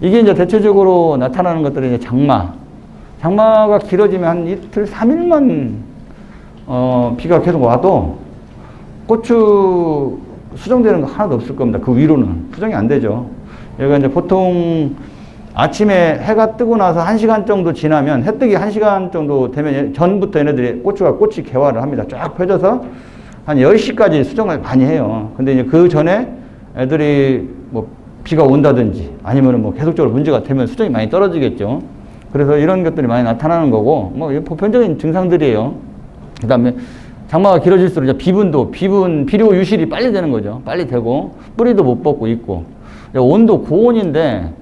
이게 이제 대체적으로 나타나는 것들이 이제 장마가 길어지면 한 이틀, 3일만 비가 계속 와도 고추 수정되는 거 하나도 없을 겁니다. 그 위로는 수정이 안 되죠. 여기가 이제 보통 아침에 해가 뜨고 나서 1시간 정도 지나면, 해 뜨기 1시간 정도 되면 전부터 얘네들이 꽃이 개화를 합니다. 쫙 펴져서 한 10시까지 수정을 많이 해요. 근데 이제 그 전에 애들이 뭐 비가 온다든지 아니면 뭐 계속적으로 문제가 되면 수정이 많이 떨어지겠죠. 그래서 이런 것들이 많이 나타나는 거고, 뭐 보편적인 증상들이에요. 그 다음에 장마가 길어질수록 이제 비료 유실이 빨리 되는 거죠. 빨리 되고, 뿌리도 못 뽑고 있고. 온도 고온인데,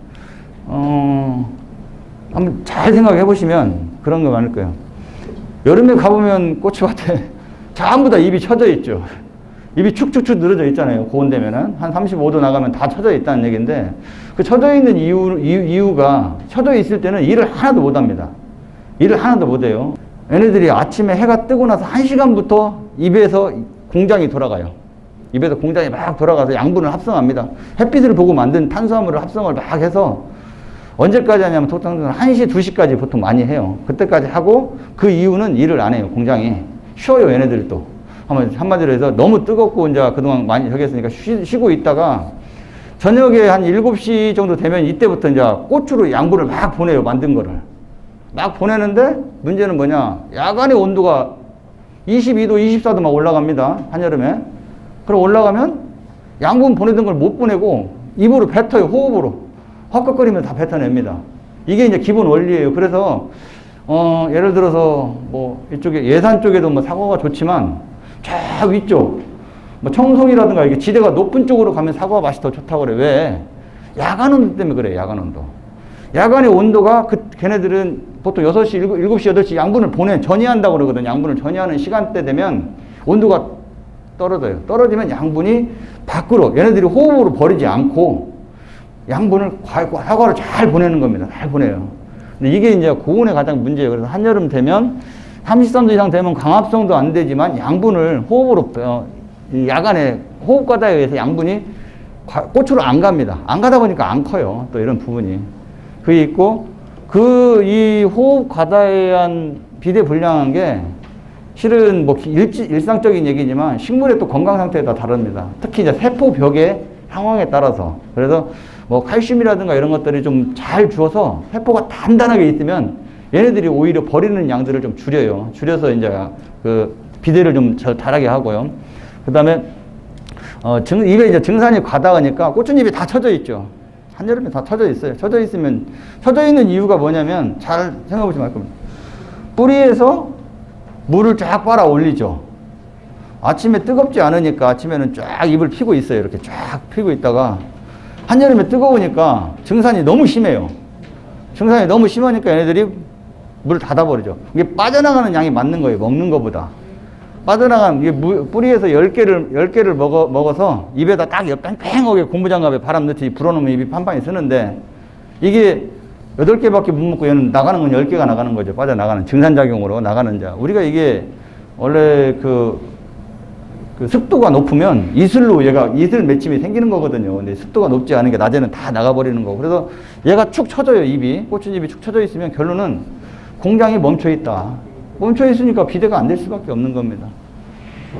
한번 잘 생각해 보시면 그런 거 많을 거예요. 여름에 가보면 고추밭에 전부 다 잎이 쳐져 있죠. 잎이 축축축 늘어져 있잖아요. 고온 되면은. 한 35도 나가면 다 쳐져 있다는 얘기인데, 그 쳐져 있는 이유가, 쳐져 있을 때는 일을 하나도 못 합니다. 일을 하나도 못 해요. 얘네들이 아침에 해가 뜨고 나서 1시간부터 입에서 공장이 돌아가요. 입에서 공장이 막 돌아가서 양분을 합성합니다. 햇빛을 보고 만든 탄수화물을 합성을 막 해서 언제까지 하냐면 보통 1시, 2시까지 보통 많이 해요. 그때까지 하고, 그 이유는 일을 안 해요, 공장이. 쉬어요, 얘네들도. 한마디로 해서 너무 뜨겁고 이제 그동안 많이 저기 했으니까 쉬고 있다가 저녁에 한 7시 정도 되면 이때부터 이제 고추로 양분을 막 보내요, 만든 거를. 막 보내는데 문제는 뭐냐. 야간의 온도가 22도, 24도 막 올라갑니다, 한여름에. 그럼 올라가면 양분 보내던 걸 못 보내고 입으로 뱉어요, 호흡으로. 헛걱거리면서 다 뱉어냅니다. 이게 이제 기본 원리예요. 그래서 예를 들어서 뭐 이쪽에 예산 쪽에도 뭐 사과가 좋지만 저 위쪽 뭐 청송이라든가 이게 지대가 높은 쪽으로 가면 사과 맛이 더 좋다고 그래. 왜? 야간 온도 때문에 그래, 야간 온도. 야간의 온도가 걔네들은 보통 6시, 7시, 8시 양분을 전이한다고 그러거든. 양분을 전이하는 시간대 되면 온도가 떨어져요. 떨어지면 양분이 밖으로, 얘네들이 호흡으로 버리지 않고 양분을 사과로 잘 보내는 겁니다. 잘 보내요. 근데 이게 이제 고온의 가장 문제예요. 그래서 한여름 되면 33도 이상 되면 광합성도 안 되지만 양분을 호흡으로, 야간에 호흡과다에 의해서 양분이 꽃으로 안 갑니다. 안 가다 보니까 안 커요. 또 이런 부분이. 그게 있고, 이 호흡 과다에 의한 비대불량한 게 실은 뭐 일상적인 얘기지만 식물의 또 건강 상태에 다 다릅니다. 특히 이제 세포벽의 상황에 따라서. 그래서 뭐 칼슘이라든가 이런 것들이 좀 잘 주어서 세포가 단단하게 있으면 얘네들이 오히려 버리는 양들을 좀 줄여요. 줄여서 이제 그 비대를 좀 잘하게 하고요. 그 다음에 입에 이제 증산이 과다하니까 꽃은잎이 다 처져 있죠. 한여름에 다 처져 있어요. 처져 있는 이유가 뭐냐면 잘 생각해 보시면 알 겁니다. 뿌리에서 물을 쫙 빨아 올리죠. 아침에 뜨겁지 않으니까 아침에는 쫙 잎을 피고 있어요. 이렇게 쫙 피고 있다가 한여름에 뜨거우니까 증산이 너무 심해요. 증산이 너무 심하니까 얘네들이 물을 닫아버리죠. 이게 빠져나가는 양이 맞는 거예요. 먹는 것보다. 빠져나간, 이게 뿌리에서 10개를 먹어서 입에다 딱 팽팽하게 고무장갑에 바람 넣듯이 불어넣으면 입이 판판히 쓰는데 이게 8개밖에 못 먹고 얘는 나가는 건 10개가 나가는 거죠. 빠져나가는 증산작용으로 나가는 자. 우리가 이게 원래 그 습도가 높으면 이슬로 이슬 맺힘이 생기는 거거든요. 근데 습도가 높지 않은 게 낮에는 다 나가버리는 거고. 그래서 얘가 축 처져요, 꽃은잎이 축 처져 있으면 결론은 공장이 멈춰 있다. 멈춰 있으니까 비대가 안 될 수밖에 없는 겁니다.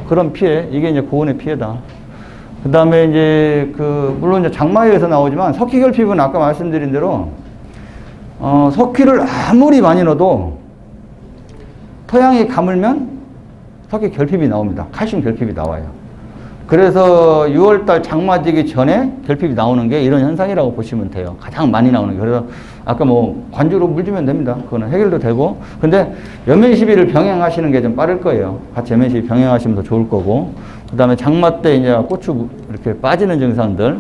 그런 피해, 이게 이제 고온의 피해다. 그 다음에 이제 물론 이제 장마에서 나오지만 석회 결핍은 아까 말씀드린 대로, 석회를 아무리 많이 넣어도 토양이 가물면 석회 결핍이 나옵니다. 칼슘 결핍이 나와요. 그래서 6월달 장마지기 전에 결핍이 나오는 게 이런 현상이라고 보시면 돼요. 가장 많이 나오는 게. 그래서 아까 뭐 관주로 물 주면 됩니다. 그거는 해결도 되고. 근데 연면 시비를 병행하시는 게 좀 빠를 거예요. 같이 연면 시비 병행하시면 더 좋을 거고. 그 다음에 장마 때 이제 고추 이렇게 빠지는 증상들.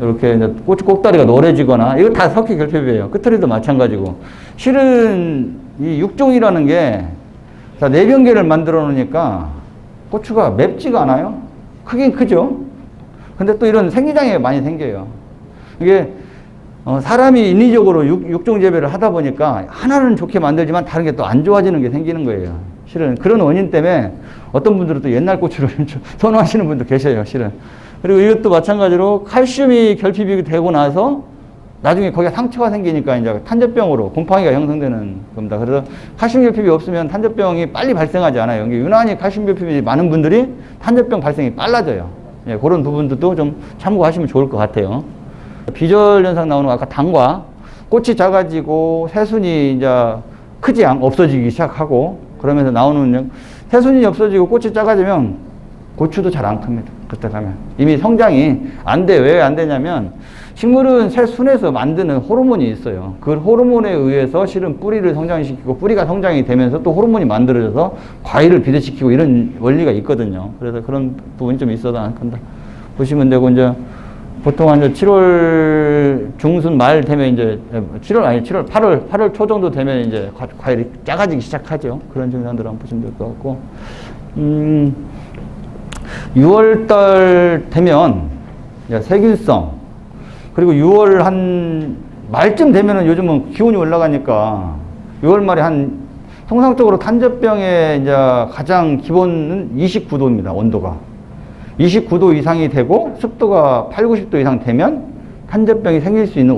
이렇게 이제 고추 꼭다리가 노래지거나, 이거 다 석회 결핍이에요. 끄트리도 마찬가지고. 실은 이 육종이라는 게, 자, 내병계를 만들어 놓으니까 고추가 맵지가 않아요. 크긴 크죠. 근데 또 이런 생리장애가 많이 생겨요. 이게 사람이 인위적으로 육종 재배를 하다 보니까 하나는 좋게 만들지만 다른 게 또 안 좋아지는 게 생기는 거예요. 실은 그런 원인 때문에 어떤 분들은 또 옛날 고추를 선호하시는 분도 계셔요. 실은. 그리고 이것도 마찬가지로 칼슘이 결핍이 되고 나서 나중에 거기가 상처가 생기니까 이제 탄저병으로 곰팡이가 형성되는 겁니다. 그래서 칼슘 결핍이 없으면 탄저병이 빨리 발생하지 않아요. 유난히 칼슘 결핍이 많은 분들이 탄저병 발생이 빨라져요. 예, 그런 부분들도 좀 참고하시면 좋을 것 같아요. 비절 현상 나오는 거 아까 당과 꽃이 작아지고 새순이 이제 없어지기 시작하고 그러면서 나오는 새순이 없어지고 꽃이 작아지면 고추도 잘 안 큽니다. 그때 가면 이미 성장이 안 돼. 왜 안 되냐면 식물은 새순에서 만드는 호르몬이 있어요. 그 호르몬에 의해서 실은 뿌리를 성장시키고 뿌리가 성장이 되면서 또 호르몬이 만들어져서 과일을 비대시키고 이런 원리가 있거든요. 그래서 그런 부분이 좀 있어도 안 큰다 보시면 되고, 이제 보통 한 7월 중순 말 되면 이제 8월 초 정도 되면 이제 과일이 작아지기 시작하죠. 그런 증상들 한번 보시면 될 것 같고, 6월달 되면 세균성, 그리고 6월 한 말쯤 되면은 요즘은 기온이 올라가니까 6월 말에 통상적으로 탄저병의 이제 가장 기본은 29도입니다. 온도가. 29도 이상이 되고 습도가 8, 90도 이상 되면 탄저병이 생길 수 있는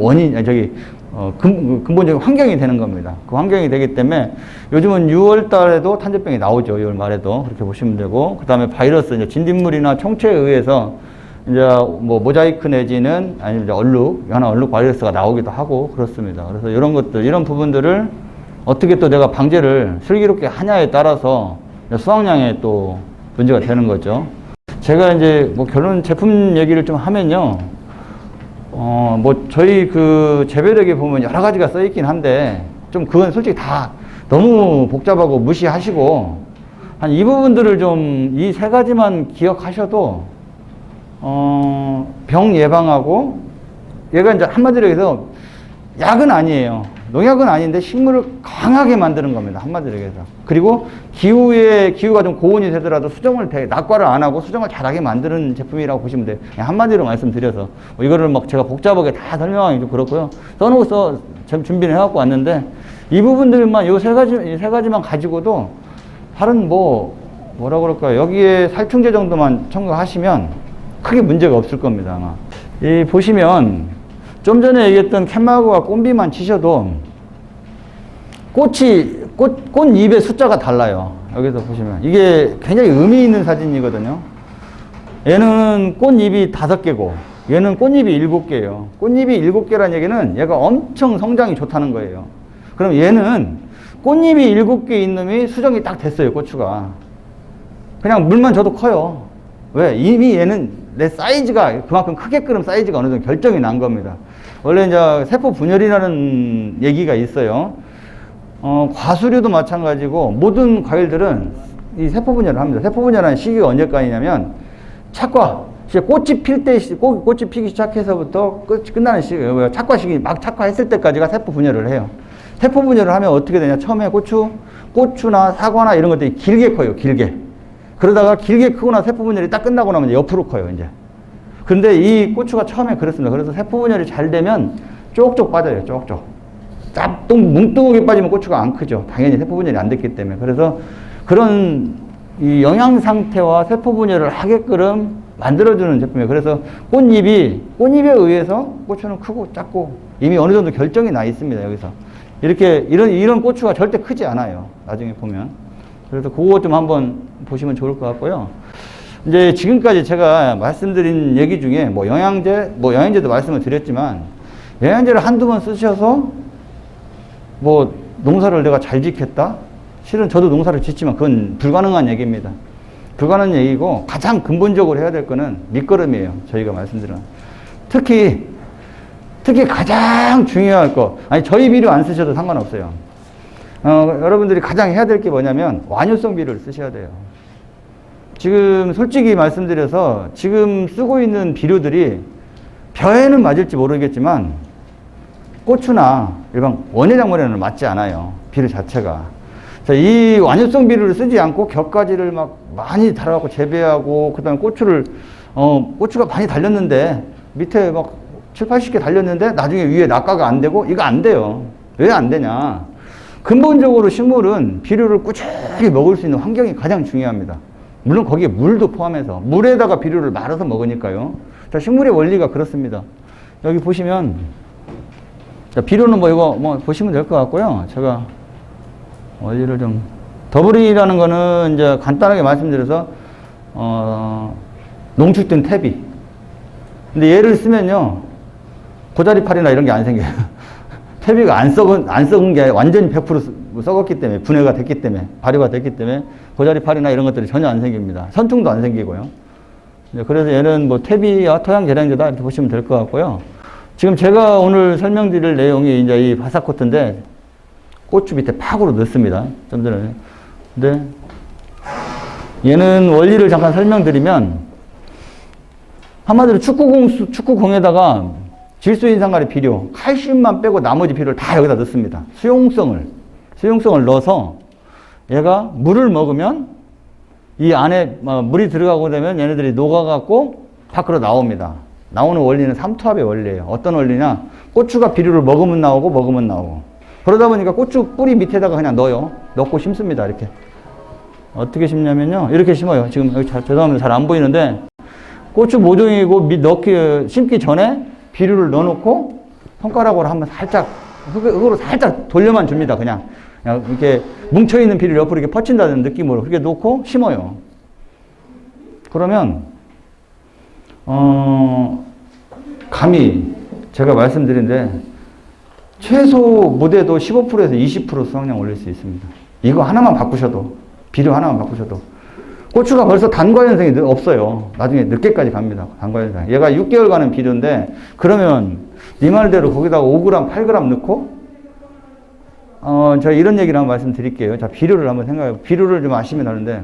근본적인 환경이 되는 겁니다. 그 환경이 되기 때문에 요즘은 6월 달에도 탄저병이 나오죠. 6월 말에도. 그렇게 보시면 되고, 그 다음에 바이러스, 이제 진딧물이나 총체에 의해서 이제 뭐 모자이크 내지는 아니면 이제 얼룩 바이러스가 나오기도 하고 그렇습니다. 그래서 이런 것들, 이런 부분들을 어떻게 또 내가 방제를 슬기롭게 하냐에 따라서 수확량에 또 문제가 되는 거죠. 제가 이제 뭐 결론 제품 얘기를 좀 하면요. 뭐 저희 그 재배력에 보면 여러 가지가 써 있긴 한데 좀 그건 솔직히 다 너무 복잡하고 무시하시고 한 이 부분들을 좀 이 세 가지만 기억하셔도 병 예방하고 얘가 이제 한마디로 해서 약은 아니에요. 농약은 아닌데 식물을 강하게 만드는 겁니다. 한마디로 해서. 그리고 기후가 좀 고온이 되더라도 낙과를 안 하고 수정을 잘하게 만드는 제품이라고 보시면 돼요. 그냥 한마디로 말씀드려서 이거를 막 제가 복잡하게 다 설명하기 좀 그렇고요. 써놓고서 준비를 해갖고 왔는데 이 부분들만 이 세 가지만 가지고도 다른 뭐라 그럴까요? 여기에 살충제 정도만 첨가하시면 크게 문제가 없을 겁니다. 아마. 보시면 좀 전에 얘기했던 캔마그와 꽃비만 치셔도 꽃잎의 숫자가 달라요. 여기서 보시면 이게 굉장히 의미 있는 사진이거든요. 얘는 꽃잎이 5개고 얘는 꽃잎이 7개예요. 꽃잎이 7개라는 얘기는 얘가 엄청 성장이 좋다는 거예요. 그럼 얘는 꽃잎이 7개 있는 놈이 수정이 딱 됐어요. 고추가 그냥 물만 줘도 커요. 왜? 이미 얘는 내 사이즈가 그만큼 크게 끓으면 사이즈가 어느 정도 결정이 난 겁니다. 원래 이제 세포 분열이라는 얘기가 있어요. 과수류도 마찬가지고 모든 과일들은 이 세포 분열을 합니다. 세포 분열하는 시기가 언제까지냐면 착과, 꽃이 필 때, 꽃이 피기 시작해서부터 끝나는 시기예요. 착과 시기, 막 착과했을 때까지가 세포 분열을 해요. 세포 분열을 하면 어떻게 되냐? 처음에 고추나 사과나 이런 것들이 길게 커요. 길게. 그러다가 길게 크거나 세포 분열이 딱 끝나고 나면 이제 옆으로 커요. 이제. 근데 이 고추가 처음에 그렇습니다. 그래서 세포 분열이 잘 되면 쪽쪽 빠져요. 쪽쪽. 뭉뚱하게 빠지면 고추가 안 크죠. 당연히 세포 분열이 안 됐기 때문에. 그래서 그런 이 영양 상태와 세포 분열을 하게끔 만들어주는 제품이에요. 그래서 꽃잎에 의해서 고추는 크고 작고 이미 어느 정도 결정이 나 있습니다. 여기서. 이런 고추가 절대 크지 않아요. 나중에 보면. 그래서 그거 좀 한번 보시면 좋을 것 같고요. 이제 지금까지 제가 말씀드린 얘기 중에 영양제도 말씀을 드렸지만 영양제를 한두 번 쓰셔서 농사를 내가 잘 짓겠다? 실은 저도 농사를 짓지만 그건 불가능한 얘기입니다. 불가능한 얘기고 가장 근본적으로 해야 될 거는 밑거름이에요. 저희가 말씀드린. 특히 가장 중요할 거, 저희 비료 안 쓰셔도 상관없어요. 여러분들이 가장 해야 될 게 뭐냐면 완효성 비료를 쓰셔야 돼요. 지금 솔직히 말씀드려서 지금 쓰고 있는 비료들이 벼에는 맞을지 모르겠지만 고추나 일반 원예작물에는 맞지 않아요. 비료 자체가. 자, 이 완효성 비료를 쓰지 않고 격가지를 막 많이 달아갖고 재배하고 그 다음에 고추가 많이 달렸는데 밑에 막 7, 80개 달렸는데 나중에 위에 낙과가 안 되고 이거 안 돼요. 왜 안 되냐? 근본적으로 식물은 비료를 꾸준히 먹을 수 있는 환경이 가장 중요합니다. 물론 거기에 물도 포함해서 물에다가 비료를 말아서 먹으니까요. 자, 식물의 원리가 그렇습니다. 여기 보시면 자, 비료는 이거 보시면 될 것 같고요. 제가 원리를 좀 더블이라는 거는 이제 간단하게 말씀드려서 농축된 퇴비. 근데 얘를 쓰면요 고자리팔이나 이런 게 안 생겨요. 퇴비가 안 썩은 게 완전히 100% 썩었기 때문에 분해가 됐기 때문에 발효가 됐기 때문에 고자리팔이나 이런 것들이 전혀 안 생깁니다. 선충도 안 생기고요. 그래서 얘는 퇴비와 토양 계량제다 이렇게 보시면 될 것 같고요. 지금 제가 오늘 설명드릴 내용이 이제 이 바사코트인데 고추 밑에 팍으로 넣습니다. 좀 전에. 근데 얘는 원리를 잠깐 설명드리면 한마디로 축구공에다가 질소인산가리 비료, 칼슘만 빼고 나머지 비료를 다 여기다 넣습니다. 수용성을 넣어서 얘가 물을 먹으면 이 안에 물이 들어가고 되면 얘네들이 녹아갖고 밖으로 나옵니다. 나오는 원리는 삼투압의 원리예요. 어떤 원리냐? 고추가 비료를 먹으면 나오고. 그러다 보니까 고추 뿌리 밑에다가 그냥 넣고 심습니다. 이렇게. 어떻게 심냐면요. 이렇게 심어요. 지금 여기 죄송합니다. 잘 안 보이는데 고추 모종이고 심기 전에 비료를 넣어놓고 손가락으로 한번 살짝 흙으로 살짝 돌려만 줍니다. 그냥 이렇게 뭉쳐있는 비료를 옆으로 이렇게 퍼친다는 느낌으로 그렇게 놓고 심어요. 그러면 감히 제가 말씀드린데 최소 무대도 15%에서 20% 수확량 올릴 수 있습니다. 이거 하나만 바꾸셔도 비료 하나만 바꾸셔도 고추가 벌써 단과 현상이 없어요. 나중에 늦게까지 갑니다. 단과 현상. 얘가 6개월 가는 비료인데 그러면 네 말대로 거기다가 5g, 8g 넣고 제가 이런 얘기를 한번 말씀드릴게요. 자, 비료를 한번 생각해. 비료를 좀 아시면 하는데,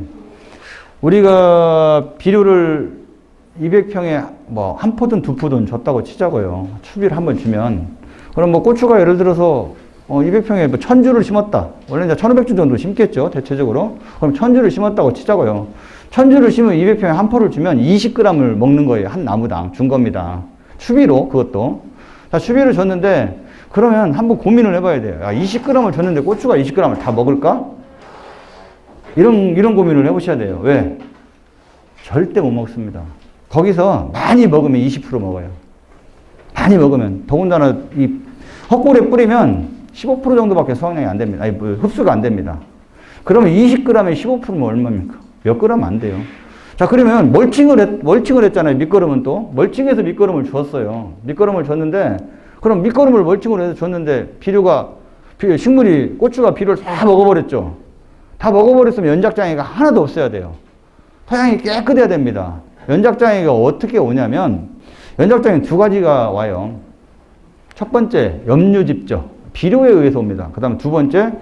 우리가 비료를 200평에 뭐, 한 포든 두 포든 줬다고 치자고요. 추비를 한번 주면. 그럼 뭐, 고추가 예를 들어서, 200평에 뭐 1000주를 심었다. 원래 이제 1500주 정도 심겠죠, 대체적으로. 그럼 1000주를 심었다고 치자고요. 1000주를 심으면 200평에 한 포를 주면 20g을 먹는 거예요. 한 나무당 준 겁니다. 추비로, 그것도. 자, 추비를 줬는데, 그러면 한번 고민을 해봐야 돼요. 20g을 줬는데 고추가 20g을 다 먹을까? 이런 고민을 해보셔야 돼요. 왜? 절대 못 먹습니다. 거기서 많이 먹으면 20% 먹어요. 많이 먹으면. 더군다나 이 헛골에 뿌리면 15% 정도밖에 수확량이 안 됩니다. 아니, 흡수가 안 됩니다. 그러면 20g에 15%면 얼마입니까? 몇 그램 안 돼요. 자, 그러면 멀칭을 했잖아요. 밑거름은 또. 멀칭해서 밑거름을 줬어요. 밑거름을 줬는데, 그럼 밑거름을 멀칭으로 해서 줬는데, 식물이, 고추가 비료를 다 먹어버렸죠. 다 먹어버렸으면 연작장애가 하나도 없어야 돼요. 토양이 깨끗해야 됩니다. 연작장애가 어떻게 오냐면, 연작장애 두 가지가 와요. 첫 번째, 염류집죠. 비료에 의해서 옵니다. 그 다음 두 번째,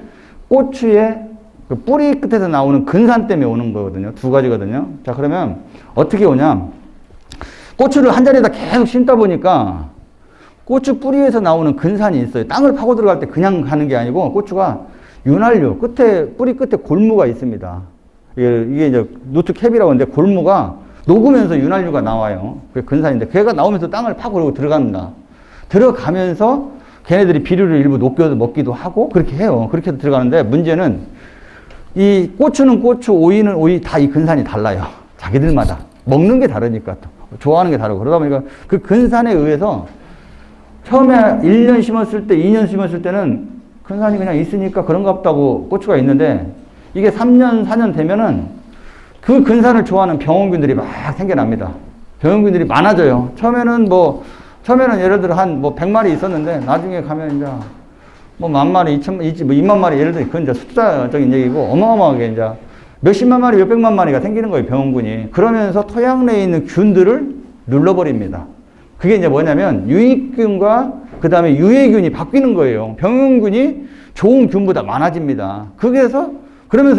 고추의 그 뿌리 끝에서 나오는 근산 때문에 오는 거거든요. 두 가지거든요. 자, 그러면 어떻게 오냐. 고추를 한 자리에다 계속 심다 보니까 고추 뿌리에서 나오는 근산이 있어요. 땅을 파고 들어갈 때 그냥 가는 게 아니고 고추가 윤활유, 뿌리 끝에 골무가 있습니다. 이게 이제 누트캡이라고 하는데 골무가 녹으면서 윤활유가 나와요. 그게 근산인데 걔가 나오면서 땅을 파고 그러고 들어갑니다. 들어가면서 걔네들이 비료를 일부 녹여서 먹기도 하고 그렇게 해요. 그렇게 해서 들어가는데 문제는 이 고추는 고추, 오이는 오이 다 이 근산이 달라요. 자기들마다. 먹는 게 다르니까 또. 좋아하는 게 다르고. 그러다 보니까 그 근산에 의해서 처음에 1년 심었을 때, 2년 심었을 때는 근산이 그냥 있으니까 그런가 보다고 고추가 있는데 이게 3년, 4년 되면은 그 근산을 좋아하는 병원균들이 막 생겨납니다. 병원균들이 많아져요. 처음에는 예를 들어 한 100마리 있었는데 나중에 가면 이제 뭐 10,000마리, 20,000마리 예를 들어 그건 이제 숫자적인 얘기고 어마어마하게 이제 몇십만 마리, 몇백만 마리가 생기는 거예요, 병원균이. 그러면서 토양 내에 있는 균들을 눌러버립니다. 그게 이제 뭐냐면 유익균과 그 다음에 유해균이 바뀌는 거예요. 병원균이 좋은 균보다 많아집니다. 그러면서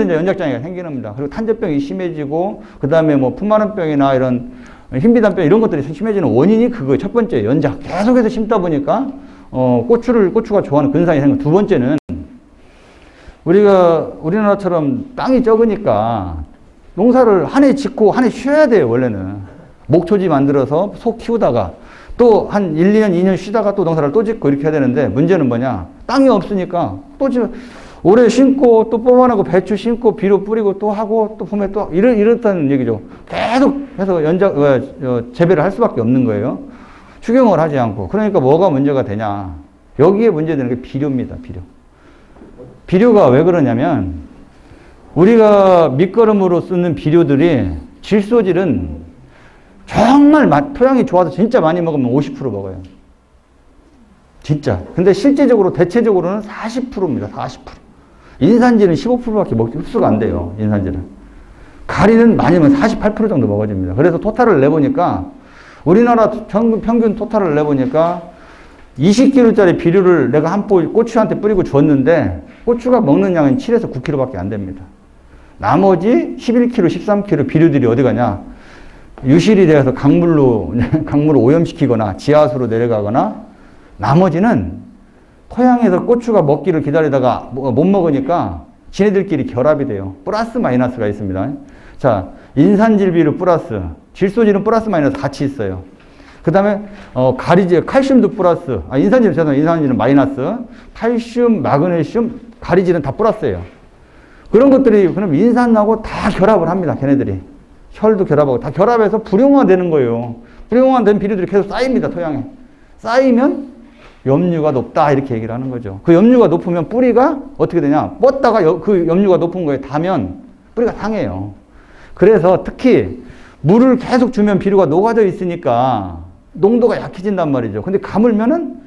이제 연작장애가 생기는 겁니다. 그리고 탄저병이 심해지고 그 다음에 뭐 품마른병이나 이런 흰비단병 이런 것들이 심해지는 원인이 그거예요. 첫 번째 연작 계속해서 심다 보니까 고추가 좋아하는 근산이 생겨. 두 번째는 우리나라처럼 땅이 적으니까 농사를 한 해 짓고 한 해 쉬어야 돼요, 원래는. 목초지 만들어서 소 키우다가 또 한 1, 2년, 2년 쉬다가 또 농사를 또 짓고 이렇게 해야 되는데 문제는 뭐냐? 땅이 없으니까 또 올해 심고 또 뽑아내고 배추 심고 비료 뿌리고 또 하고 또 봄에 또 이렇다는 얘기죠. 계속 해서 재배를 할 수밖에 없는 거예요. 추경을 하지 않고. 그러니까 뭐가 문제가 되냐? 여기에 문제되는 게 비료입니다, 비료. 비료가 왜 그러냐면 우리가 밑거름으로 쓰는 비료들이 질소질은 정말 토양이 좋아서 진짜 많이 먹으면 50% 먹어요. 진짜. 근데 실제적으로 대체적으로는 40%입니다. 40%. 인산질은 15%밖에 흡수가 안 돼요. 인산질은. 가리는 많이 먹으면 48% 정도 먹어집니다. 그래서 토탈을 내보니까 우리나라 평균 토탈을 내보니까 20kg짜리 비료를 내가 한 포 고추한테 뿌리고 줬는데 고추가 먹는 양은 7에서 9kg밖에 안 됩니다. 나머지 11kg, 13kg 비료들이 어디 가냐? 유실이 되어서 강물로 오염시키거나 지하수로 내려가거나 나머지는 토양에서 고추가 먹기를 기다리다가 못 먹으니까 지네들끼리 결합이 돼요. 플러스 마이너스가 있습니다. 자, 인산질비료 플러스, 질소질은 플러스 마이너스 같이 있어요. 그 다음에 칼슘도 플러스, 인산질은 마이너스, 칼슘, 마그네슘, 가리질은 다 플러스예요. 그런 것들이 그럼 인산하고 다 결합을 합니다. 걔네들이. 혈도 결합하고 다 결합해서 불용화되는 거예요. 불용화된 비료들이 계속 쌓입니다. 토양에. 쌓이면 염류가 높다 이렇게 얘기를 하는 거죠. 그 염류가 높으면 뿌리가 어떻게 되냐? 뻗다가 그 염류가 높은 거에 닿으면 뿌리가 상해요. 그래서 특히 물을 계속 주면 비료가 녹아져 있으니까 농도가 약해진단 말이죠. 근데 가물면은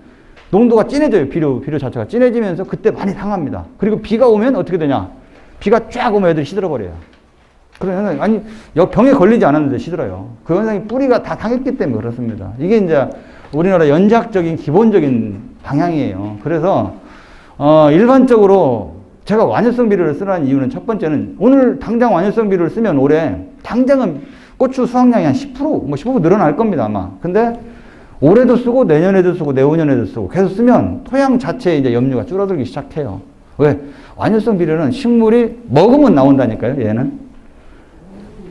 농도가 진해져요. 비료 자체가 진해지면서 그때 많이 상합니다. 그리고 비가 오면 어떻게 되냐? 비가 쫙 오면 애들이 시들어버려요. 그런 현상이, 아니, 병에 걸리지 않았는데 시들어요. 그 현상이 뿌리가 다 상했기 때문에 그렇습니다. 이게 이제 우리나라 연작적인 기본적인 방향이에요. 그래서 일반적으로 제가 완효성 비료를 쓰라는 이유는 첫 번째는 오늘 당장 완효성 비료를 쓰면 올해 당장은 고추 수확량이 한 10%, 뭐 15% 늘어날 겁니다, 아마. 근데 올해도 쓰고 내년에도 쓰고 내후년에도 쓰고 계속 쓰면 토양 자체의 이제 염류가 줄어들기 시작해요. 왜? 완효성 비료는 식물이 먹으면 나온다니까요, 얘는.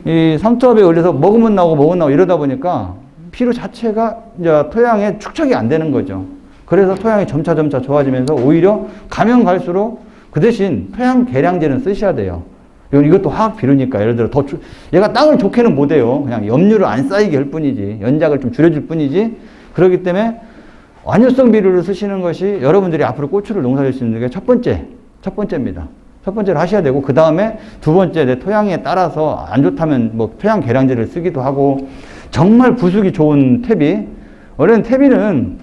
이 삼투압에 걸려서 먹으면 나오고 이러다 보니까 비료 자체가 이제 토양에 축적이 안 되는 거죠. 그래서 토양이 점차 좋아지면서 오히려 가면 갈수록 그 대신 토양 계량제는 쓰셔야 돼요. 이것도 화학 비료니까 예를 들어 얘가 땅을 좋게는 못 해요. 그냥 염류를 안 쌓이게 할 뿐이지, 연작을 좀 줄여줄 뿐이지. 그렇기 때문에 완효성 비료를 쓰시는 것이 여러분들이 앞으로 고추를 농사질 수 있는 게 첫 번째입니다. 첫 번째로 하셔야 되고, 그 다음에 두 번째, 내 토양에 따라서 안 좋다면 뭐 토양 계량제를 쓰기도 하고, 정말 부수기 좋은 퇴비. 원래는 퇴비는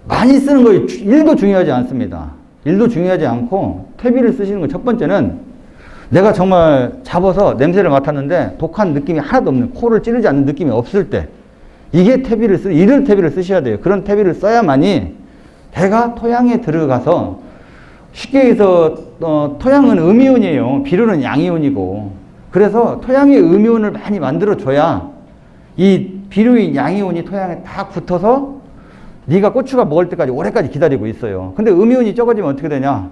많이 쓰는 거 1도 중요하지 않습니다. 1도 중요하지 않고, 퇴비를 쓰시는 거 첫 번째는 내가 정말 잡아서 냄새를 맡았는데 독한 느낌이 하나도 없는, 코를 찌르지 않는 느낌이 없을 때, 이럴 퇴비를 쓰셔야 돼요. 그런 퇴비를 써야만이 배가 토양에 들어가서, 쉽게 해서 토양은 음이온이에요. 비료는 양이온이고. 그래서 토양에 음이온을 많이 만들어줘야 이 비료인 양이온이 토양에 딱 붙어서 네가 고추가 먹을 때까지 올해까지 기다리고 있어요. 근데 음이온이 적어지면 어떻게 되냐?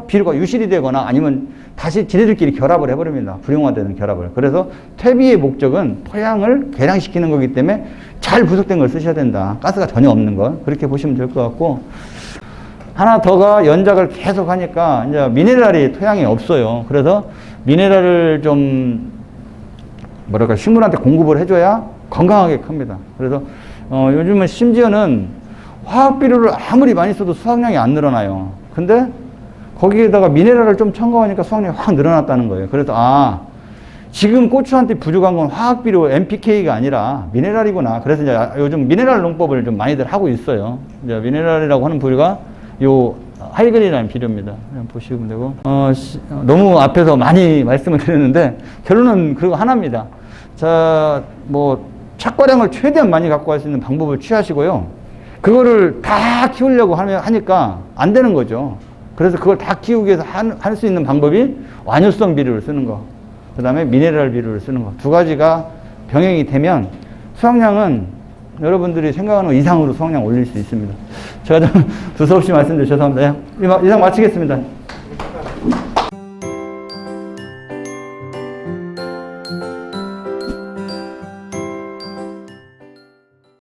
비료가 유실이 되거나 아니면 다시 지네들끼리 결합을 해버립니다. 불용화되는 결합을. 그래서 퇴비의 목적은 토양을 개량시키는 거기 때문에 잘 부속된 걸 쓰셔야 된다. 가스가 전혀 없는 걸. 그렇게 보시면 될 것 같고, 하나 더가 연작을 계속 하니까 이제 미네랄이 토양에 없어요. 그래서 미네랄을 좀 식물한테 공급을 해줘야 건강하게 큽니다. 그래서 요즘은 심지어는 화학 비료를 아무리 많이 써도 수확량이 안 늘어나요. 근데 거기에다가 미네랄을 좀 첨가하니까 수확량이 확 늘어났다는 거예요. 그래서 지금 고추한테 부족한 건 화학 비료 NPK가 아니라 미네랄이구나. 그래서 이제 요즘 미네랄 농법을 좀 많이들 하고 있어요. 이제 미네랄이라고 하는 부류가 요 하이그린이라는 비료입니다. 그냥 보시면 되고, 너무 앞에서 많이 말씀을 드렸는데 결론은 그거 하나입니다. 자, 착과량을 최대한 많이 갖고 갈 수 있는 방법을 취하시고요. 그거를 다 키우려고 하니까 안 되는 거죠. 그래서 그걸 다 키우기 위해서 할 수 있는 방법이 완효성 비료를 쓰는 거, 그 다음에 미네랄 비료를 쓰는 거, 두 가지가 병행이 되면 수확량은 여러분들이 생각하는 것 이상으로 수확량 올릴 수 있습니다. 제가 좀 두서없이 말씀드려 죄송합니다. 이상 마치겠습니다.